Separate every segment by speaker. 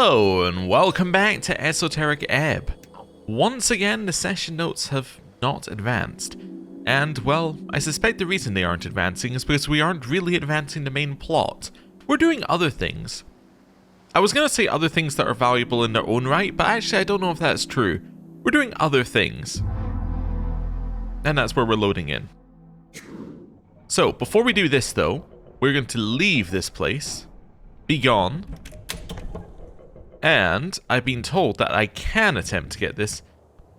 Speaker 1: Hello and welcome back to Esoteric Ebb. Once again, the session notes have not advanced. And, well, I suspect the reason they aren't advancing is because we aren't really advancing the main plot. We're doing other things. I was going to say other things that are valuable in their own right, but actually I don't know if that's true. We're doing other things. And that's where we're loading in. So, before we do this though, we're going to leave this place, be gone, and I've been told that I can attempt to get this.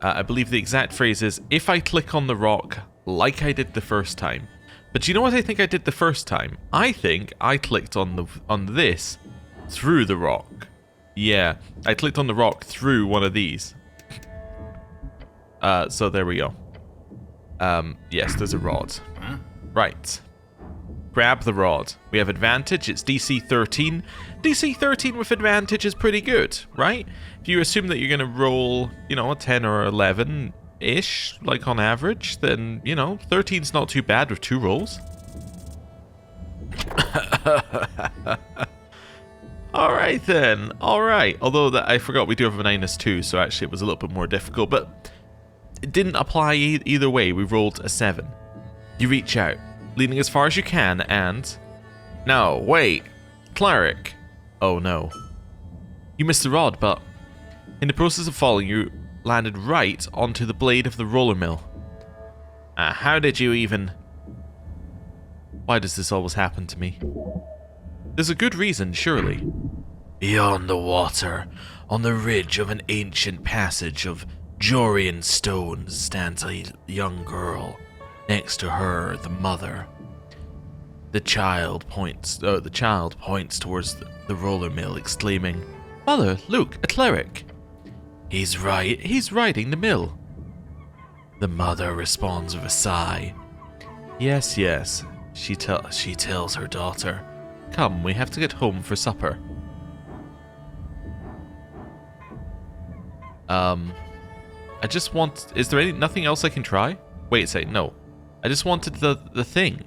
Speaker 1: I believe the exact phrase is, if I click on the rock like I did the first time. But you know what I think I did the first time? I think I clicked on this through the rock. Yeah, I clicked on the rock through one of these. So there we go. Yes, there's a rod. Right. Grab the rod. We have advantage, it's DC 13. DC 13 with advantage is pretty good, right? If you assume that you're going to roll, you know, a 10 or 11-ish, like on average, then, you know, 13's not too bad with 2 rolls. Alright then, alright. Although that I forgot we do have a -2, so actually it was a little bit more difficult, but it didn't apply either way. We rolled a 7. You reach out, leaning as far as you can, and... No, wait! Cleric! Oh no. You missed the rod, but... in the process of falling, you landed right onto the blade of the roller mill. How did you even... Why does this always happen to me? There's a good reason, surely. Beyond the water, on the ridge of an ancient passage of Jorian stones, stands a young girl. Next to her, the mother. The child points towards the roller mill, exclaiming, "Mother, look, a cleric!" He's riding the mill. The mother responds with a sigh. Yes, yes, she tells her daughter, "Come, we have to get home for supper." I just want... Is there nothing else I can try? Wait a second, no. I just wanted the thing.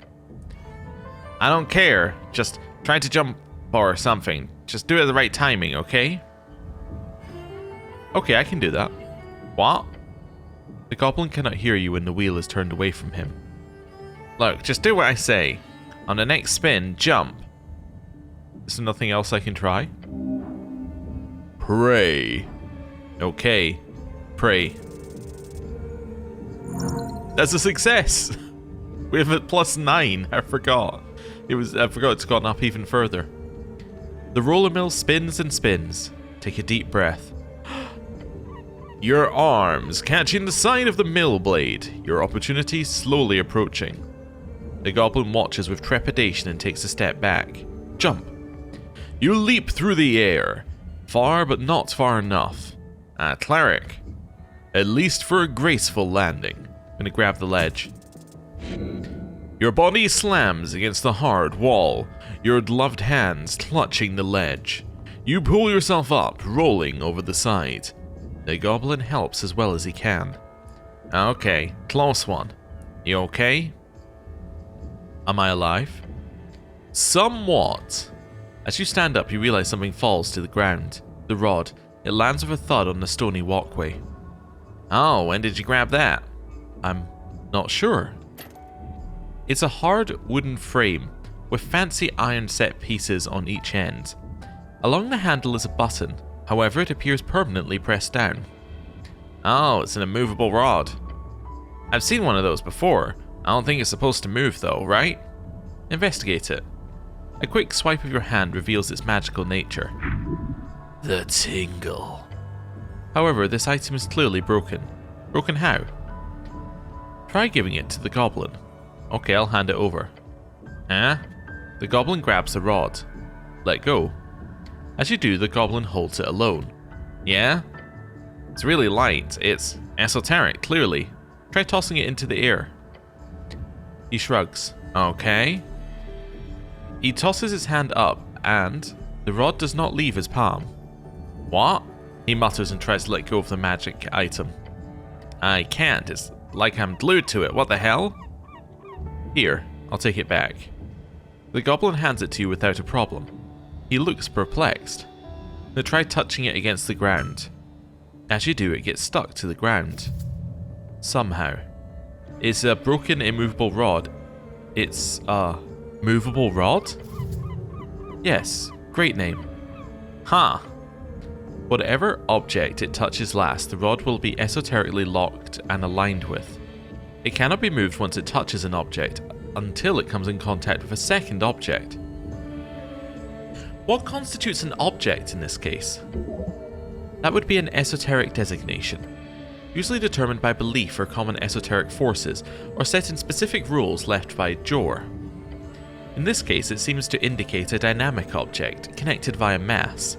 Speaker 1: I don't care. Just try to jump or something. Just do it at the right timing, okay? Okay, I can do that. What? The goblin cannot hear you when the wheel is turned away from him. Look, just do what I say. On the next spin, jump. Is there nothing else I can try? Pray. Okay. Pray. That's a success! We have a +9. I forgot. I forgot it's gone up even further. The roller mill spins and spins. Take a deep breath. Your arms catching the side of the mill blade. Your opportunity slowly approaching. The goblin watches with trepidation and takes a step back. Jump. You leap through the air. Far but not far enough. Cleric. At least for a graceful landing. I'm gonna grab the ledge. Your body slams against the hard wall, your gloved hands clutching the ledge. You pull yourself up, rolling over the side. The goblin helps as well as he can. Okay, close one. You okay? Am I alive? Somewhat. As you stand up, you realize something falls to the ground. The rod. It lands with a thud on the stony walkway. Oh, when did you grab that? I'm not sure. It's a hard wooden frame with fancy iron set pieces on each end. Along the handle is a button, however it appears permanently pressed down. Oh, it's an immovable rod. I've seen one of those before. I don't think it's supposed to move though, right? Investigate it. A quick swipe of your hand reveals its magical nature. The tingle. However, this item is clearly broken. Broken how? Try giving it to the goblin. Okay, I'll hand it over. Huh? The goblin grabs the rod. Let go. As you do, the goblin holds it alone. Yeah? It's really light. It's esoteric, clearly. Try tossing it into the air. He shrugs. Okay. He tosses his hand up, and the rod does not leave his palm. What? He mutters and tries to let go of the magic item. I can't. It's like I'm glued to it. What the hell? Here, I'll take it back. The goblin hands it to you without a problem. He looks perplexed. Now try touching it against the ground. As you do, it gets stuck to the ground. Somehow. It's a broken immovable rod. It's a movable rod? Yes, great name. Huh. Whatever object it touches last, the rod will be esoterically locked and aligned with. It cannot be moved once it touches an object, until it comes in contact with a second object. What constitutes an object in this case? That would be an esoteric designation, usually determined by belief or common esoteric forces, or set in specific rules left by Jor. In this case, it seems to indicate a dynamic object, connected via mass.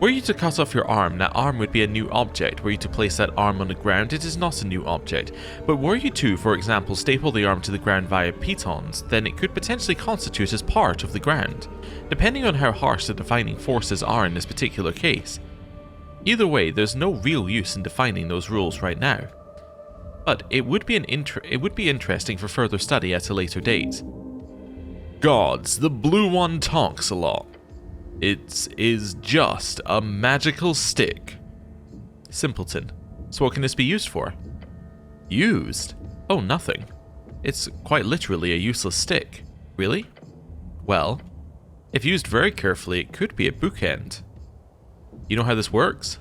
Speaker 1: Were you to cut off your arm, that arm would be a new object. Were you to place that arm on the ground, it is not a new object. But were you to, for example, staple the arm to the ground via pitons, then it could potentially constitute as part of the ground, depending on how harsh the defining forces are in this particular case. Either way, there's no real use in defining those rules right now. But it would be interesting for further study at a later date. Gods, the blue one talks a lot. It is just a magical stick. Simpleton. So what can this be used for? Used? Oh, nothing. It's quite literally a useless stick. Really? Well, if used very carefully, it could be a bookend. You know how this works?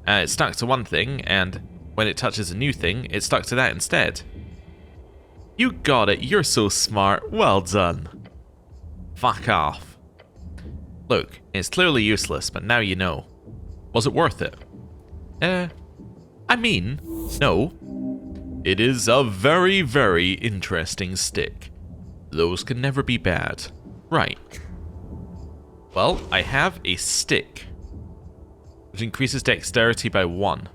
Speaker 1: It's stuck to one thing, and when it touches a new thing, it's stuck to that instead. You got it, you're so smart, well done. Fuck off. Look, it's clearly useless, but now you know. Was it worth it? I mean, no. It is a very, very interesting stick. Those can never be bad. Right. Well, I have a stick, which increases dexterity by 1.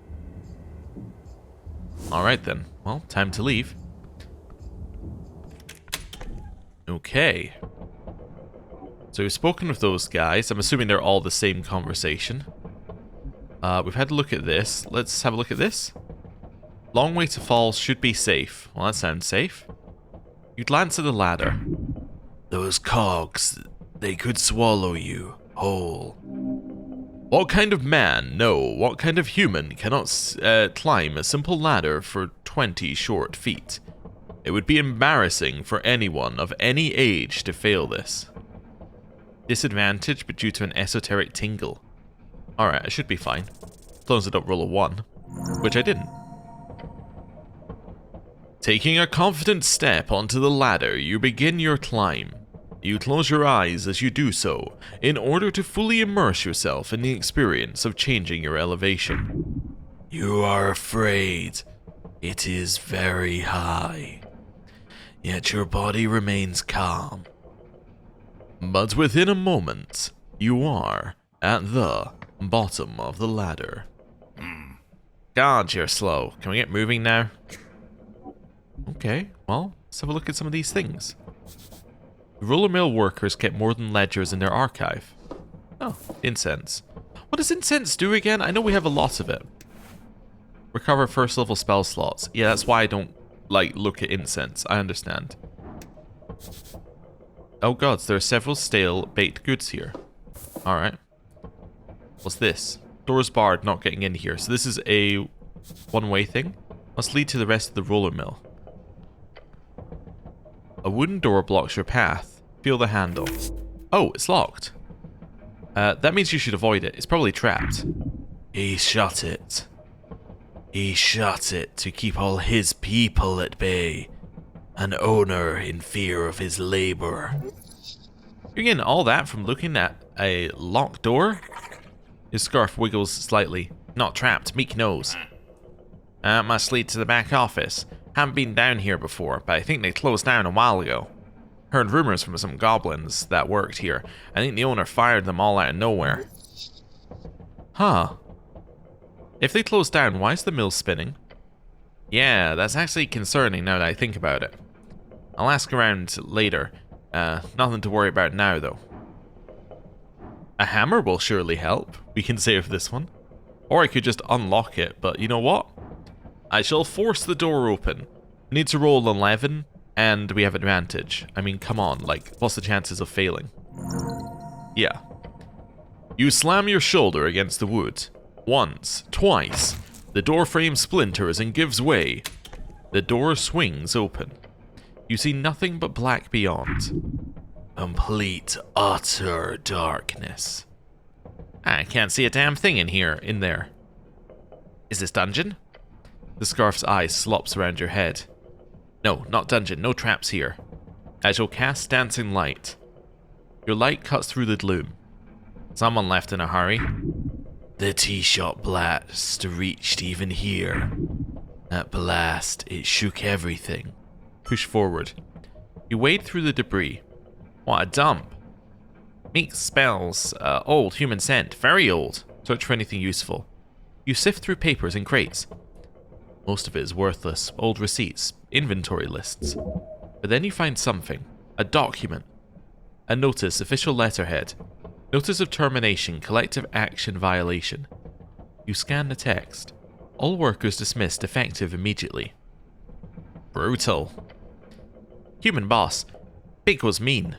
Speaker 1: Alright then. Well, time to leave. Okay. So we've spoken with those guys. I'm assuming they're all the same conversation. We've had a look at this. Let's have a look at this. Long way to fall should be safe. Well, that sounds safe. You glance at the ladder. Those cogs, they could swallow you whole. What kind of man, no, what kind of human cannot climb a simple ladder for 20 short feet? It would be embarrassing for anyone of any age to fail this. Disadvantage, but due to an esoteric tingle. Alright, I should be fine. As long as I don't roll a 1. Which I didn't. Taking a confident step onto the ladder, you begin your climb. You close your eyes as you do so, in order to fully immerse yourself in the experience of changing your elevation. You are afraid. It is very high. Yet your body remains calm. But within a moment, you are at the bottom of the ladder. God, you're slow. Can we get moving now? Okay, well, let's have a look at some of these things. Roller mill workers kept more than ledgers in their archive. Oh, incense. What does incense do again? I know we have a lot of it. Recover first level spell slots. Yeah, that's why I don't, look at incense. I understand. Oh gods, there are several stale baked goods here. Alright. What's this? Doors barred, not getting in here. So this is a one-way thing. Must lead to the rest of the roller mill. A wooden door blocks your path. Feel the handle. Oh, it's locked. That means you should avoid it. It's probably trapped. He shut it. He shut it to keep all his people at bay. An owner in fear of his labor. You're getting all that from looking at a locked door? His scarf wiggles slightly. Not trapped, meek knows. Must lead to the back office. Haven't been down here before, but I think they closed down a while ago. Heard rumors from some goblins that worked here. I think the owner fired them all out of nowhere. Huh. If they closed down, why is the mill spinning? Yeah, that's actually concerning now that I think about it. I'll ask around later. Nothing to worry about now, though. A hammer will surely help. We can save this one. Or I could just unlock it, but you know what? I shall force the door open. I need to roll 11, and we have advantage. I mean, come on, what's the chances of failing? Yeah. You slam your shoulder against the wood. Once, twice. The door frame splinters and gives way. The door swings open. You see nothing but black beyond. Complete, utter darkness. I can't see a damn thing in there. Is this dungeon? The scarf's eye slops around your head. No, not dungeon, no traps here. As you'll cast dancing light. Your light cuts through the gloom. Someone left in a hurry. The tea-shop blast reached even here. That blast, it shook everything. Push forward. You wade through the debris. What a dump. Meek spells, old human scent, very old. Search for anything useful. You sift through papers and crates. Most of it is worthless, old receipts, inventory lists. But then you find something. A document. A notice, official letterhead. Notice of termination, collective action violation. You scan the text. All workers dismissed, effective immediately. Brutal. Human boss. Big was mean.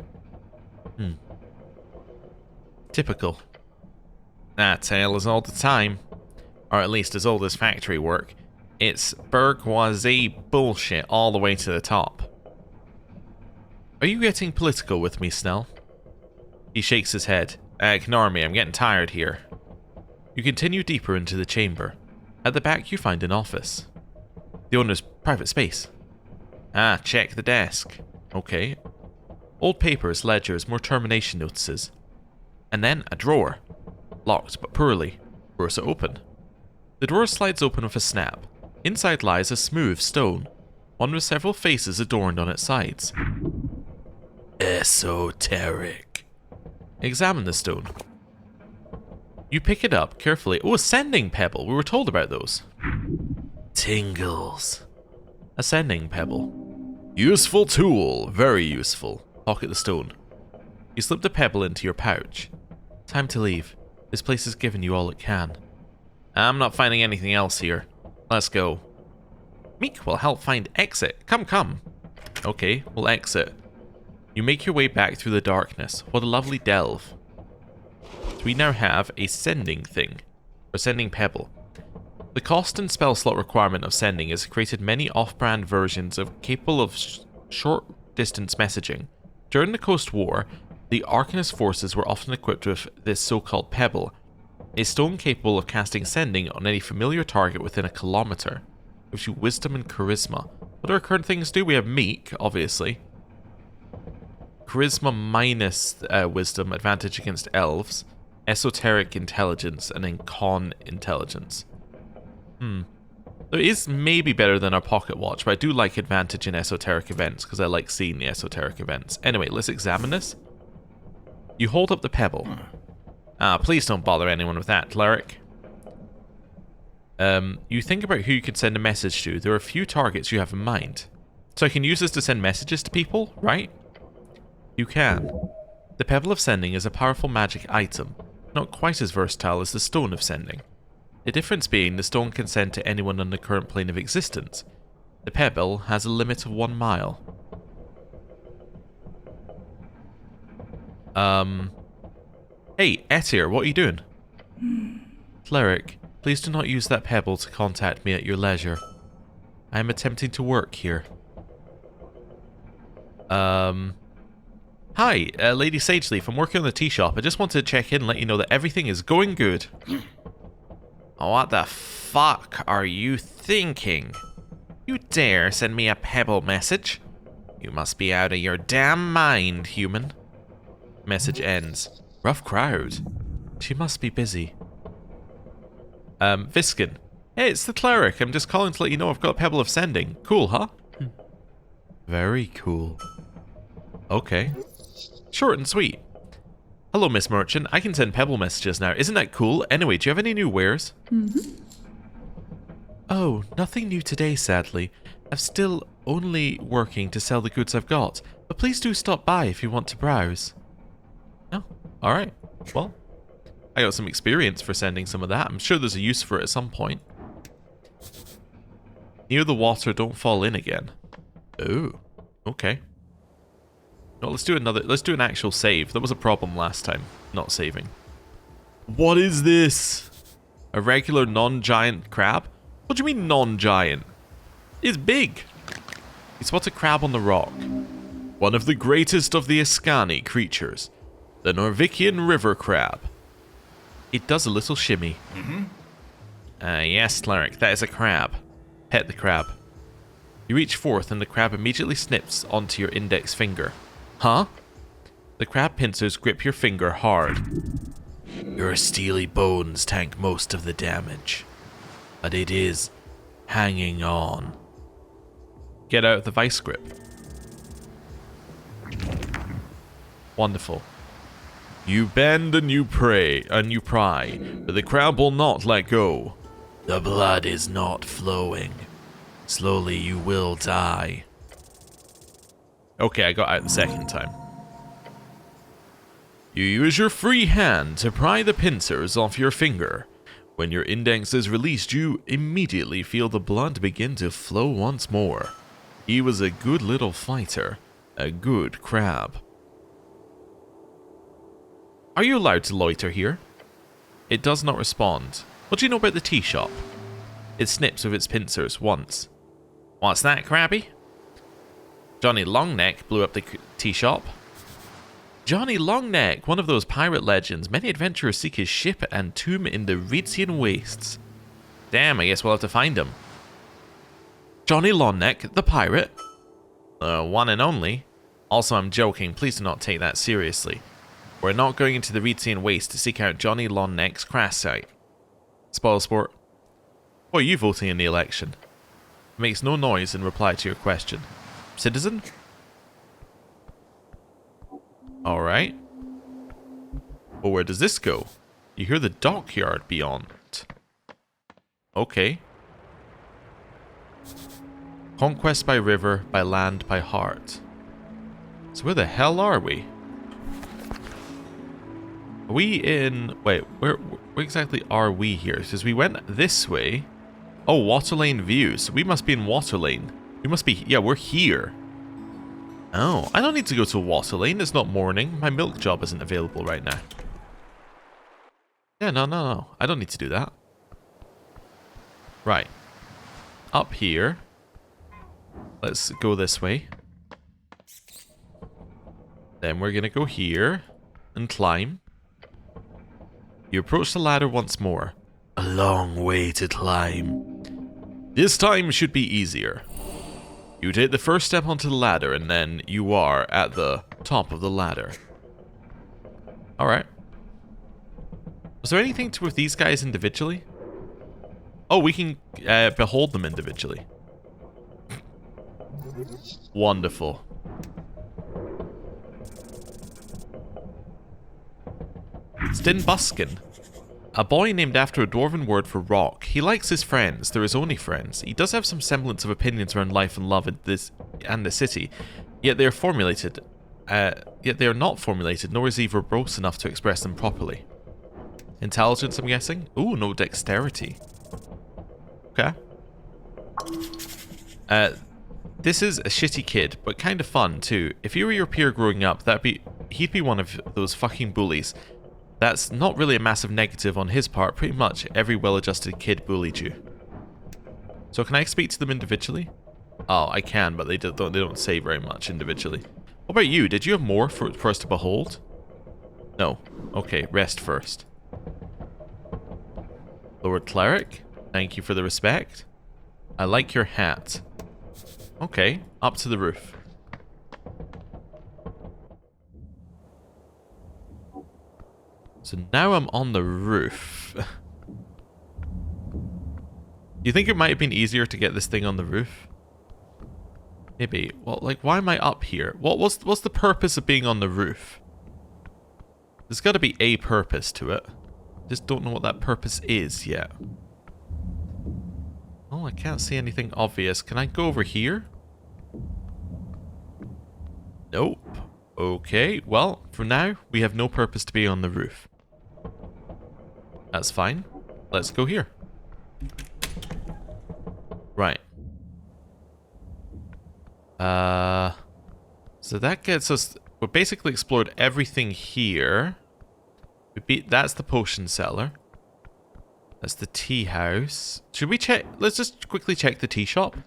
Speaker 1: Typical. That tale is old as time. Or at least as old as factory work. It's bourgeoisie bullshit all the way to the top. Are you getting political with me, Snell? He shakes his head. Ignore me, I'm getting tired here. You continue deeper into the chamber. At the back you find an office. The owner's private space. Ah, check the desk. Okay. Old papers, ledgers, more termination notices. And then a drawer. Locked, but poorly. Force it open. The drawer slides open with a snap. Inside lies a smooth stone, one with several faces adorned on its sides. Esoteric. Examine the stone. You pick it up carefully. Oh, a sending pebble. We were told about those. Tingles. A sending pebble. Useful tool. Very useful. Pocket the stone. You slip the pebble into your pouch. Time to leave. This place has given you all it can. I'm not finding anything else here. Let's go. Meek will help find exit. Come. Okay, we'll exit. You make your way back through the darkness. What a lovely delve. So we now have a sending thing. Or sending pebble. The cost and spell slot requirement of sending has created many off-brand versions capable of short-distance messaging. During the Coast War, the Arcanist forces were often equipped with this so-called pebble, a stone capable of casting sending on any familiar target within a kilometer. Gives you wisdom and charisma. What do our current things do? We have meek, obviously. Charisma minus wisdom, advantage against elves. Esoteric intelligence, and then con intelligence. It is maybe better than our pocket watch, but I do like advantage in esoteric events, because I like seeing the esoteric events. Anyway, let's examine this. You hold up the pebble. Please don't bother anyone with that, Cleric. You think about who you could send a message to. There are a few targets you have in mind. So I can use this to send messages to people, right? You can. The Pebble of Sending is a powerful magic item, not quite as versatile as the Stone of Sending. The difference being the stone can send to anyone on the current plane of existence. The Pebble has a limit of 1 mile. Hey, Etir, what are you doing? Cleric, please do not use that pebble to contact me at your leisure. I am attempting to work here. Hi, Lady Sageleaf, I'm working on the tea shop. I just wanted to check in and let you know that everything is going good. What the fuck are you thinking? You dare send me a pebble message? You must be out of your damn mind, human. Message ends. Rough crowd. She must be busy. Viskin. Hey, it's the Cleric. I'm just calling to let you know I've got a Pebble of Sending. Cool, huh? Very cool. Okay. Short and sweet. Hello, Miss Merchant. I can send Pebble messages now. Isn't that cool? Anyway, do you have any new wares? Oh, nothing new today, sadly. I'm still only working to sell the goods I've got. But please do stop by if you want to browse. Oh, alright. Well, I got some experience for sending some of that. I'm sure there's a use for it at some point. Near the water, don't fall in again. Oh, okay. No, let's do an actual save. There was a problem last time, not saving. What is this? A regular non-giant crab? What do you mean non-giant? It's big. You spot a crab on the rock. One of the greatest of the Escani creatures. The Norvikian river crab. It does a little shimmy. Yes, Cleric, that is a crab. Pet the crab. You reach forth and the crab immediately snips onto your index finger. Huh? The crab pincers grip your finger hard. Your steely bones tank most of the damage, but it is hanging on. Get out of the vice grip. Wonderful. You bend and you pray and you pry, but the crab will not let go. The blood is not flowing. Slowly you will die. Okay, I got out the second time. You use your free hand to pry the pincers off your finger. When your index is released, you immediately feel the blood begin to flow once more. He was a good little fighter, a good crab. Are you allowed to loiter here? It does not respond. What do you know about the tea shop? It snips with its pincers once. What's that, Krabby? Johnny Longneck blew up the tea shop. Johnny Longneck, one of those pirate legends. Many adventurers seek his ship and tomb in the Rixbiter wastes. Damn, I guess we'll have to find him. Johnny Longneck, the pirate? One and only. Also, I'm joking. Please do not take that seriously. We're not going into the Rixbiter waste to seek out Johnny Longneck's crash site. Spoil sport. What are you voting in the election? It makes no noise in reply to your question. Citizen? Alright. Well, where does this go? You hear the dockyard beyond. Okay. Conquest by river, by land, by heart. So where the hell are we? Are we in... Wait, where exactly are we here? Because we went this way. Oh, Waterlane view. So we must be in Waterlane. We must be... Yeah, we're here. Oh, I don't need to go to Waterlane. It's not morning. My milk job isn't available right now. Yeah, no. I don't need to do that. Right. Up here. Let's go this way. Then we're going to go here and climb. You approach the ladder once more. A long way to climb. This time should be easier. You take the first step onto the ladder and then you are at the top of the ladder. Alright. Was there anything to with these guys individually? Oh, we can behold them individually. Wonderful. Stinbuskin. A boy named after a dwarven word for rock. He likes his friends. They're his only friends. He does have some semblance of opinions around life and love and the city. Yet they are formulated. Yet they are not formulated, nor is he verbose enough to express them properly. Intelligence, I'm guessing? Ooh, no dexterity. Okay. This is a shitty kid, but kind of fun too. If you were your peer growing up, he'd be one of those fucking bullies. That's not really a massive negative on his part. Pretty much every well-adjusted kid bullied you. So can I speak to them individually? Oh, I can, but they don't say very much individually. What about you? Did you have more for us to behold? No. Okay, rest first. Lord Cleric, thank you for the respect. I like your hat. Okay, up to the roof. So now I'm on the roof. You think it might have been easier to get this thing on the roof? Maybe. Well, like, why am I up here? What's the purpose of being on the roof? There's got to be a purpose to it. Just don't know what that purpose is yet. Oh, I can't see anything obvious. Can I go over here? Nope. Okay, well, for now, we have no purpose to be on the roof. That's fine. Let's go here. Right. So that gets us... We basically explored everything here. That's the potion seller. That's the tea house. Should we check? Let's just quickly check the tea shop.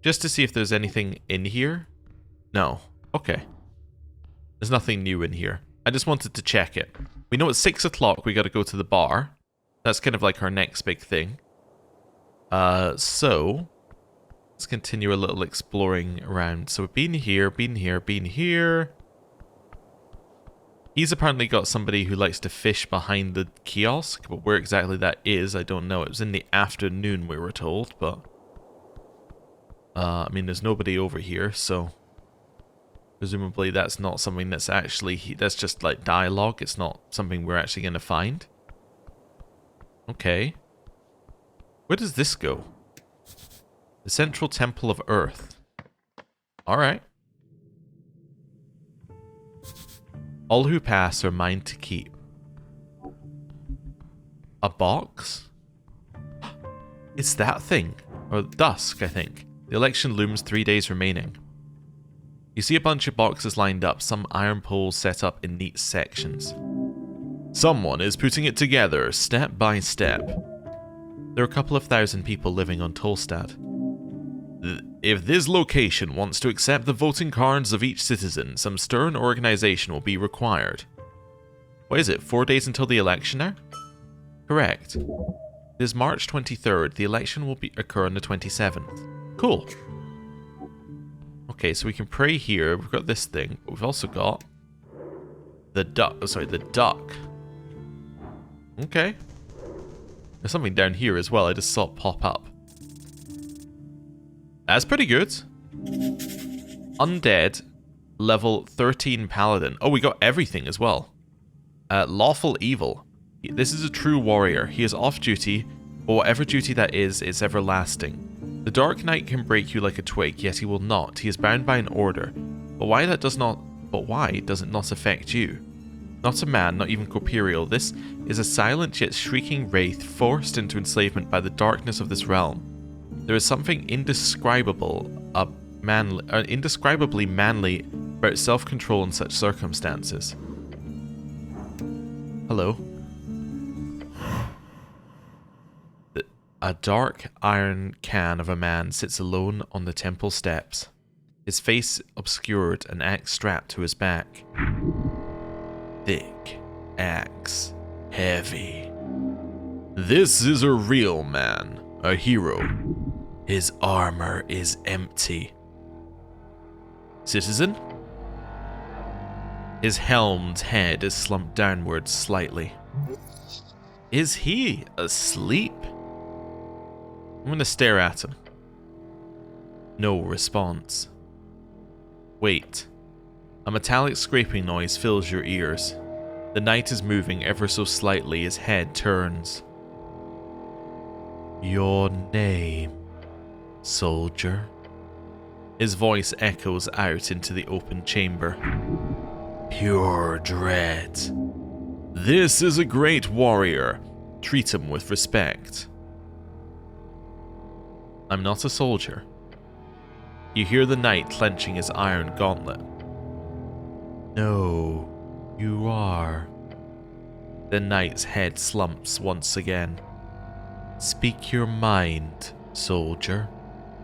Speaker 1: Just to see if there's anything in here. No. Okay. There's nothing new in here. I just wanted to check it. We know it's 6 o'clock. We got to go to the bar. That's kind of like our next big thing. So let's continue a little exploring around. So we've been here, been here, been here. He's apparently got somebody who likes to fish behind the kiosk, but where exactly that is, I don't know. It was in the afternoon, we were told, but I mean, there's nobody over here, so presumably that's not something that's actually, that's just like dialogue. It's not something we're actually going to find. Okay. Where does this go? The Central Temple of Earth. Alright. All who pass are mine to keep. A box? It's that thing. Or dusk, I think. The election looms 3 days remaining. You see a bunch of boxes lined up, some iron poles set up in neat sections. Someone is putting it together, step by step. There are a couple of thousand people living on Tolstad. If this location wants to accept the voting cards of each citizen, some stern organization will be required. What is it, 4 days until the election now? Correct. It is March 23rd, the election will occur on the 27th. Cool. Okay, so we can pray here, we've got this thing, but we've also got the duck, the duck. Okay. There's something down here as well, I just saw it pop up. That's pretty good. Undead, level 13 paladin. Oh, we got everything as well. Lawful evil. This is a true warrior. He is off duty, but whatever duty that is, it's everlasting. The Dark Knight can break you like a twig, yet he will not. He is bound by an order. But why does it not affect you? Not a man, not even corporeal. This is a silent yet shrieking wraith forced into enslavement by the darkness of this realm. There is something indescribably manly about self-control in such circumstances. Hello. A dark iron can of a man sits alone on the temple steps, his face obscured, an axe strapped to his back. Thick axe, heavy. This is a real man, a hero. His armor is empty. Citizen? His helmed head is slumped downwards slightly. Is he asleep? I'm gonna stare at him. No response. Wait. A metallic scraping noise fills your ears. The knight is moving ever so slightly, his head turns. Your name, soldier? His voice echoes out into the open chamber. Pure dread. This is a great warrior. Treat him with respect. I'm not a soldier. You hear the knight clenching his iron gauntlet. No, you are. The knight's head slumps once again. Speak your mind, soldier.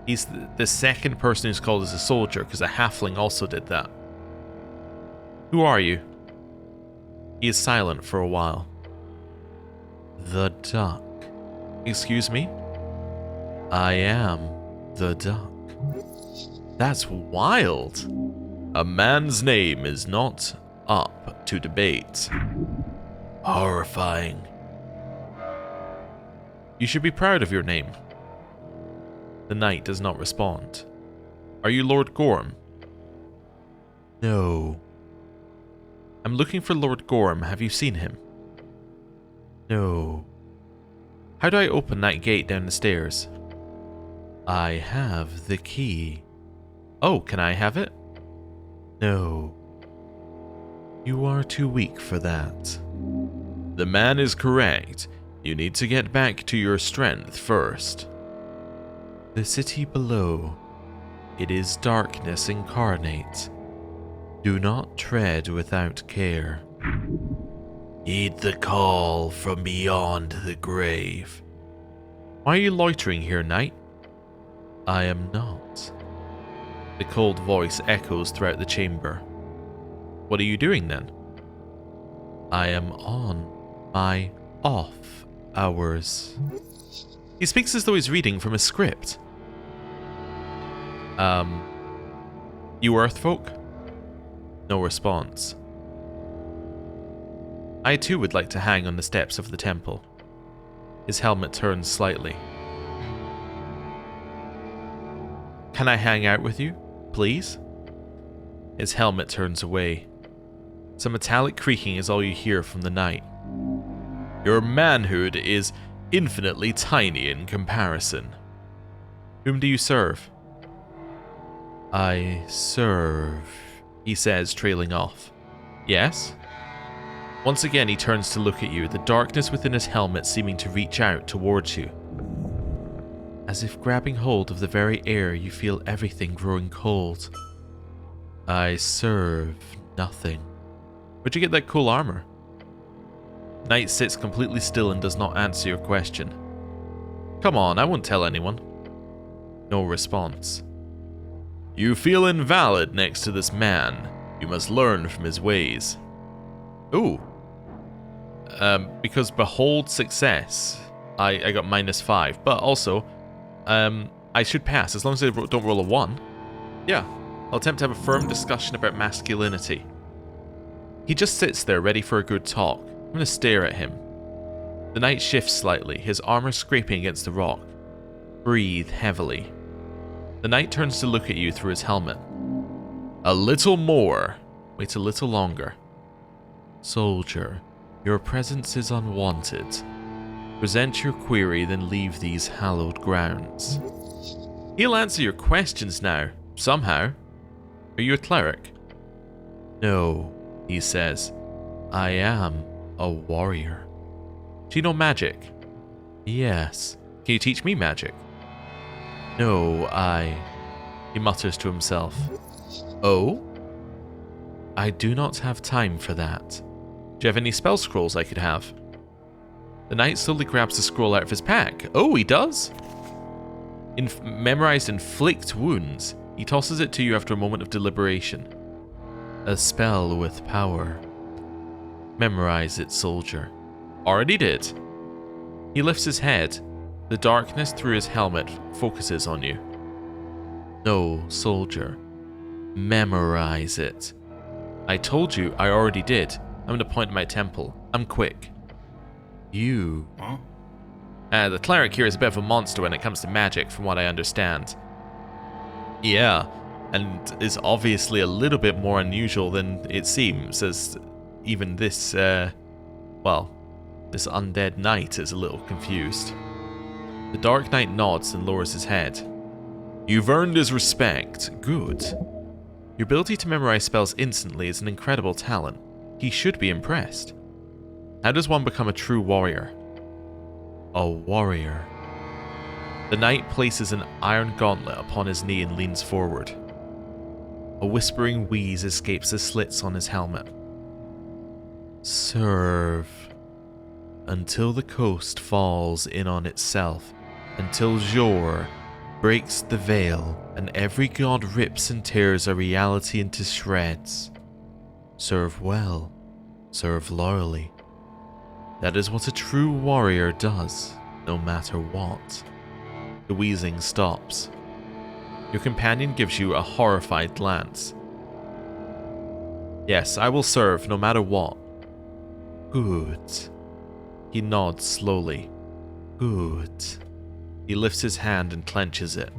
Speaker 1: He's the second person who's called as a soldier, because a halfling also did that. Who are you? He is silent for a while. The duck. Excuse me? I am the duck. That's wild. A man's name is not up to debate. Horrifying. You should be proud of your name. The knight does not respond. Are you Lord Gorm? No. I'm looking for Lord Gorm. Have you seen him? No. How do I open that gate down the stairs? I have the key. Oh, can I have it? No. You are too weak for that. The man is correct. You need to get back to your strength first. The city below. It is darkness incarnate. Do not tread without care. Heed the call from beyond the grave. Why are you loitering here, knight? I am not. The cold voice echoes throughout the chamber. What are you doing then? I am on my off hours. He speaks as though he's reading from a script. You Earthfolk? No response. I too would like to hang on the steps of the temple. His helmet turns slightly. Can I hang out with you, please? His helmet turns away. Some metallic creaking is all you hear from the night. Your manhood is infinitely tiny in comparison. Whom do you serve? I serve, he says, trailing off. Yes? Once again he turns to look at you, the darkness within his helmet seeming to reach out towards you. As if grabbing hold of the very air, you feel everything growing cold. I serve nothing. Where'd you get that cool armor? Knight sits completely still and does not answer your question. Come on, I won't tell anyone. No response. You feel invalid next to this man. You must learn from his ways. Ooh. Because behold success, I got -5, but also, I should pass as long as I don't roll a 1. Yeah, I'll attempt to have a firm discussion about masculinity. He just sits there ready for a good talk. I'm gonna stare at him. The knight shifts slightly, his armor scraping against the rock. Breathe heavily. The knight turns to look at you through his helmet. A little more. Wait a little longer. Soldier, your presence is unwanted. Present your query, then leave these hallowed grounds. He'll answer your questions now, somehow. Are you a cleric? No, he says. I am a warrior. Do you know magic? Yes. Can you teach me magic? No, he mutters to himself. Oh? I do not have time for that. Do you have any spell scrolls I could have? The knight slowly grabs the scroll out of his pack. Oh, he does? Memorized inflict wounds. He tosses it to you after a moment of deliberation. A spell with power. Memorize it, soldier. Already did. He lifts his head. The darkness through his helmet focuses on you. No, soldier. Memorize it. I told you I already did. I'm going to point at my temple. I'm quick. You. Huh? The cleric here is a bit of a monster when it comes to magic, from what I understand. Yeah, and is obviously a little bit more unusual than it seems, as even this, this undead knight is a little confused. The Dark Knight nods and lowers his head. You've earned his respect. Good. Your ability to memorize spells instantly is an incredible talent. He should be impressed. How does one become a true warrior? A warrior. The knight places an iron gauntlet upon his knee and leans forward. A whispering wheeze escapes the slits on his helmet. Serve. Until the coast falls in on itself. Until Jor breaks the veil and every god rips and tears our reality into shreds. Serve well. Serve loyally. That is what a true warrior does, no matter what. The wheezing stops. Your companion gives you a horrified glance. Yes, I will serve, no matter what. Good. He nods slowly. Good. He lifts his hand and clenches it.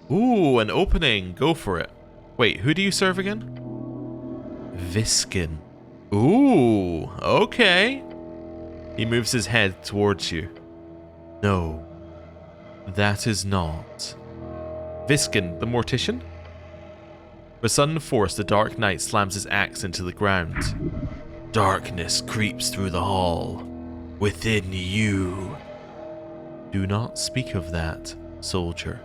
Speaker 1: Ooh, an opening. Go for it. Wait, who do you serve again? Viskin. Ooh, okay. He moves his head towards you. No, that is not. Viskin, the mortician? With sudden force, the Dark Knight slams his axe into the ground. Darkness creeps through the hall. Within you. Do not speak of that, soldier.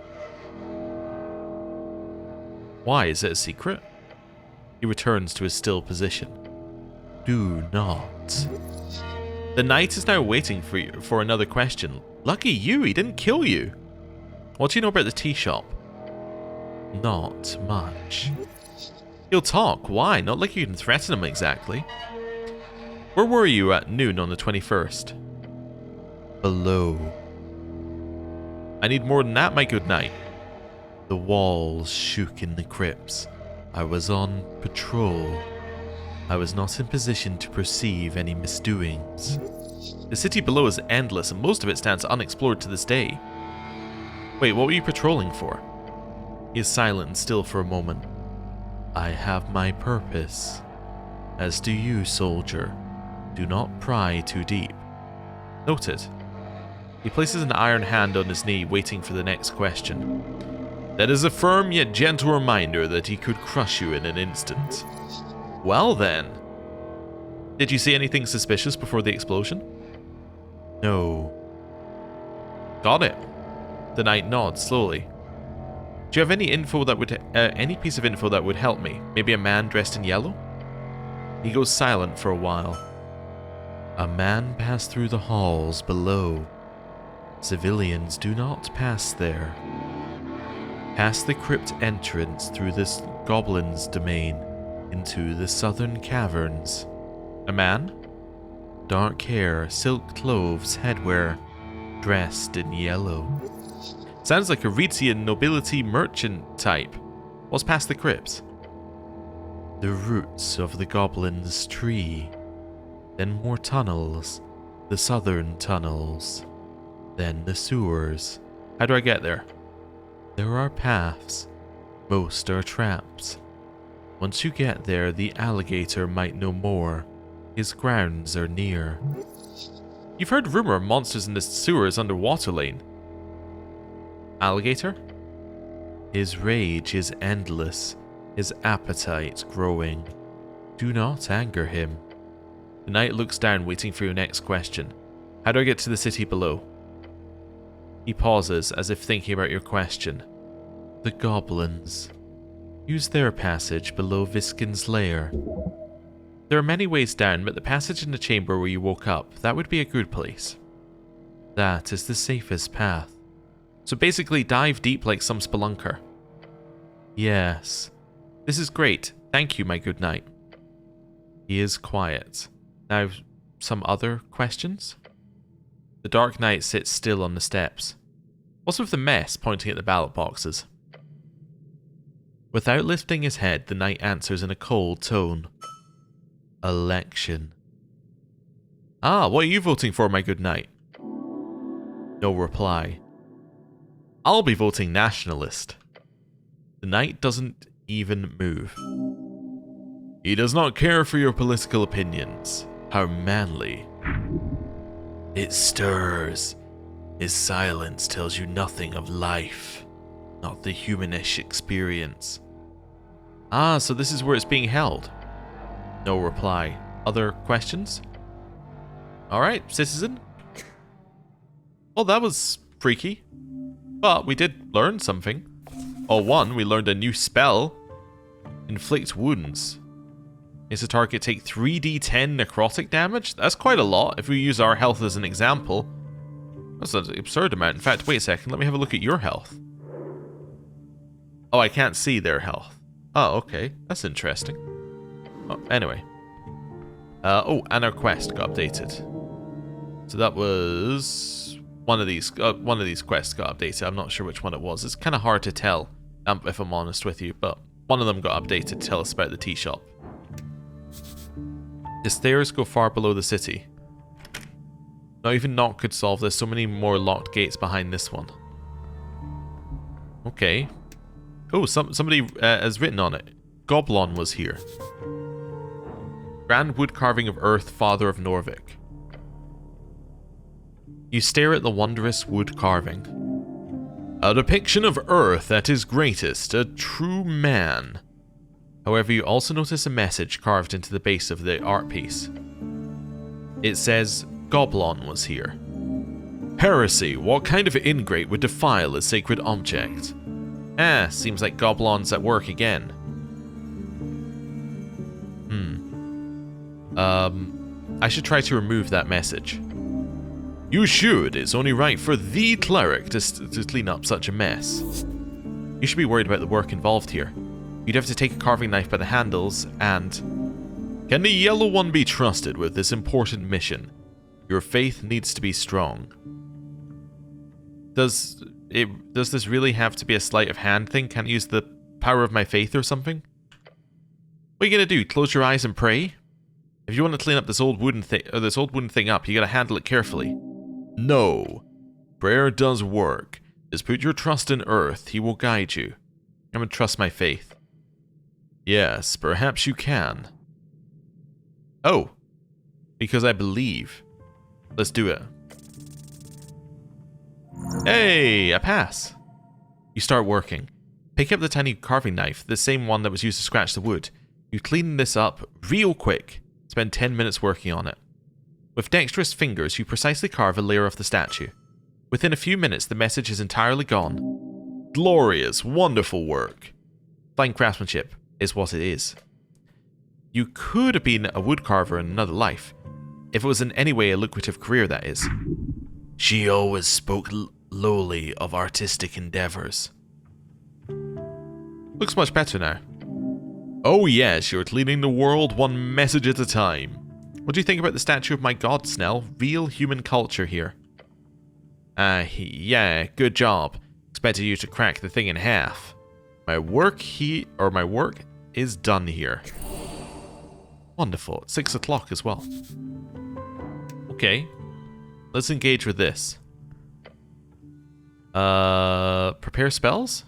Speaker 1: Why? Is it a secret? He returns to his still position. Do not. The knight is now waiting for you for another question. Lucky you, he didn't kill you. What do you know about the tea shop? Not much. He'll talk. Why? Not like you can threaten him exactly. Where were you at noon on the 21st? Below. I need more than that, my good knight. The walls shook in the crypts. I was on patrol. I was not in position to perceive any misdoings. The city below is endless and most of it stands unexplored to this day. Wait, what were you patrolling for? He is silent and still for a moment. I have my purpose. As do you, soldier. Do not pry too deep. Noted. He places an iron hand on his knee, waiting for the next question. That is a firm yet gentle reminder that he could crush you in an instant. Well then. Did you see anything suspicious before the explosion? No. Got it. The knight nods slowly. Do you have any info that would, any piece of info that would help me? Maybe a man dressed in yellow? He goes silent for a while. A man passed through the halls below. Civilians do not pass there. Past the crypt entrance through this goblin's domain into the southern caverns. A man? Dark hair, silk clothes, headwear, dressed in yellow. Sounds like a Ritian nobility merchant type. What's past the crypts? The roots of the goblin's tree. Then more tunnels. The southern tunnels. Then the sewers. How do I get there? There are paths. Most are traps. Once you get there, the alligator might know more. His grounds are near. You've heard rumor of monsters in the sewers under Water Lane. Alligator? His rage is endless. His appetite growing. Do not anger him. The knight looks down, waiting for your next question. How do I get to the city below? He pauses, as if thinking about your question. The goblins. Use their passage below Viskin's lair. There are many ways down, but the passage in the chamber where you woke up, that would be a good place. That is the safest path. So basically dive deep like some spelunker. Yes. This is great. Thank you, my good knight. He is quiet. Now, some other questions? The Dark Knight sits still on the steps. What's with the mess, pointing at the ballot boxes? Without lifting his head, the knight answers in a cold tone. Election. Ah, what are you voting for, my good knight? No reply. I'll be voting nationalist. The knight doesn't even move. He does not care for your political opinions. How manly. It stirs. His silence tells you nothing of life, not the humanish experience. Ah, so this is where it's being held. No reply. Other questions? Alright, citizen. Well, that was freaky. But we did learn something. Oh, one, we learned a new spell. Inflict wounds. Makes the target take 3d10 necrotic damage? That's quite a lot if we use our health as an example. That's an absurd amount. In fact, wait a second, let me have a look at your health. Oh, I can't see their health. Oh, okay. That's interesting. Oh, anyway. Oh, and our quest got updated. So that was one of these quests got updated. I'm not sure which one it was. It's kind of hard to tell, if I'm honest with you, but one of them got updated to tell us about the tea shop. The stairs go far below the city. Not even Knock could solve this. So many more locked gates behind this one. Okay. Oh, somebody has written on it. Goblin was here. Grand wood carving of Earth, father of Norvik. You stare at the wondrous wood carving. A depiction of Earth at his greatest, a true man. However, you also notice a message carved into the base of the art piece. It says, Goblin was here. Heresy, what kind of ingrate would defile a sacred object? Seems like Goblin's at work again. I should try to remove that message. You should. It's only right for the Cleric to clean up such a mess. You should be worried about the work involved here. You'd have to take a carving knife by the handles and... Can the Yellow One be trusted with this important mission? Your faith needs to be strong. Does this really have to be a sleight of hand thing? Can't use the power of my faith or something? What are you gonna do? Close your eyes and pray? If you want to clean up this old wooden thing up, you gotta handle it carefully. No. Prayer does work. Just put your trust in Earth. He will guide you. I'm gonna trust my faith. Yes, perhaps you can. Oh. Because I believe. Let's do it. Hey, a pass. You start working. Pick up the tiny carving knife, the same one that was used to scratch the wood. You clean this up real quick. Spend 10 minutes working on it. With dexterous fingers, you precisely carve a layer of the statue. Within a few minutes, the message is entirely gone. Glorious, wonderful work. Fine craftsmanship is what it is. You could have been a woodcarver in another life. If it was in any way a lucrative career, that is. She always spoke lowly of artistic endeavors. Looks much better now. Oh yes, you're cleaning the world one message at a time. What do you think about the statue of my god, Snell? Real human culture here. Yeah, good job. Expected you to crack the thing in half. My work is done here. Wonderful. 6 o'clock as well. Okay. Let's engage with this. Prepare spells?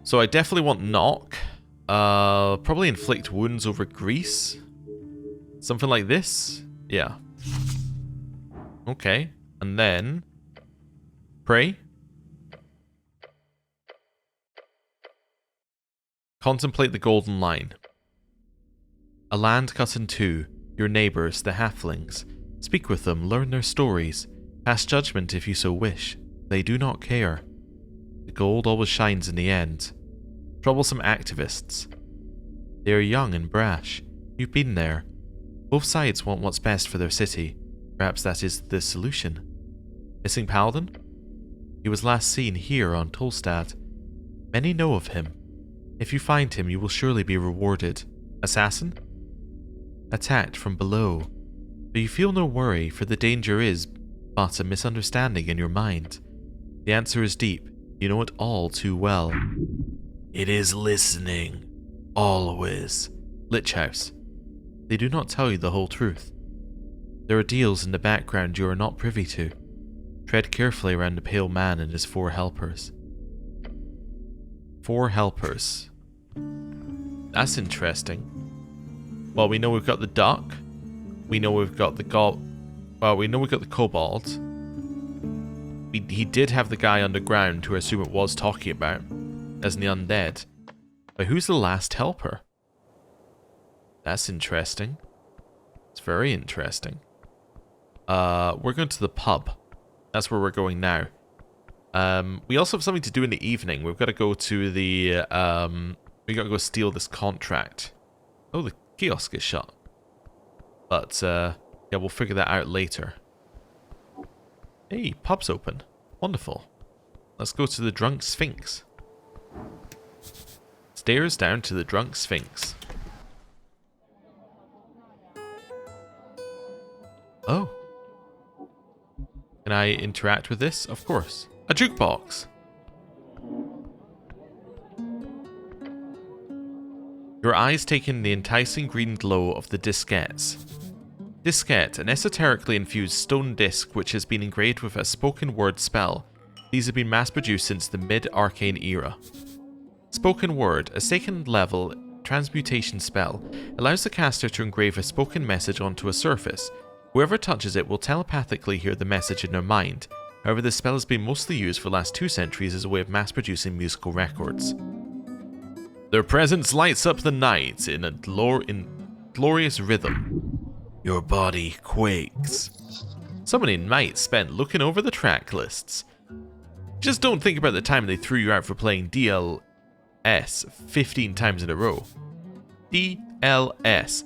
Speaker 1: So I definitely want knock. Probably inflict wounds over grease. Something like this? Yeah. Okay. And then... pray. Contemplate the golden line. A land cut in two. Your neighbours, the halflings. Speak with them, learn their stories. Pass judgment if you so wish. They do not care. The gold always shines in the end. Troublesome activists. They are young and brash. You've been there. Both sides want what's best for their city. Perhaps that is the solution. Missing Paladin? He was last seen here on Tolstad. Many know of him. If you find him, you will surely be rewarded. Assassin? Attacked from below. But you feel no worry, for the danger is but a misunderstanding in your mind. The answer is deep. You know it all too well. It is listening. Always. Lich House. They do not tell you the whole truth. There are deals in the background you are not privy to. Tread carefully around the pale man and his 4 helpers. 4 helpers. That's interesting. Well, we know we've got the duck. We know we've got the we know we've got the kobold. He did have the guy underground, who I assume it was talking about, as the undead. But who's the last helper? That's interesting. It's very interesting. We're going to the pub. That's where we're going now. We also have something to do in the evening. We've got to go to the, we got to go steal this contract. Oh, the kiosk is shut. But, yeah, we'll figure that out later. Hey, pub's open. Wonderful. Let's go to the Drunk Sphinx. Stairs down to the Drunk Sphinx. Oh. Can I interact with this? Of course. A jukebox. Your eyes take in the enticing green glow of the diskettes. Diskette, an esoterically infused stone disc which has been engraved with a spoken word spell. These have been mass-produced since the mid-arcane era. Spoken word, a second-level transmutation spell, allows the caster to engrave a spoken message onto a surface. Whoever touches it will telepathically hear the message in their mind. However, this spell has been mostly used for the last 2 centuries as a way of mass-producing musical records. Their presence lights up the night in a glorious rhythm. Your body quakes. Someone might spend looking over the track lists. Just don't think about the time they threw you out for playing DLS 15 times in a row. DLS. DLS.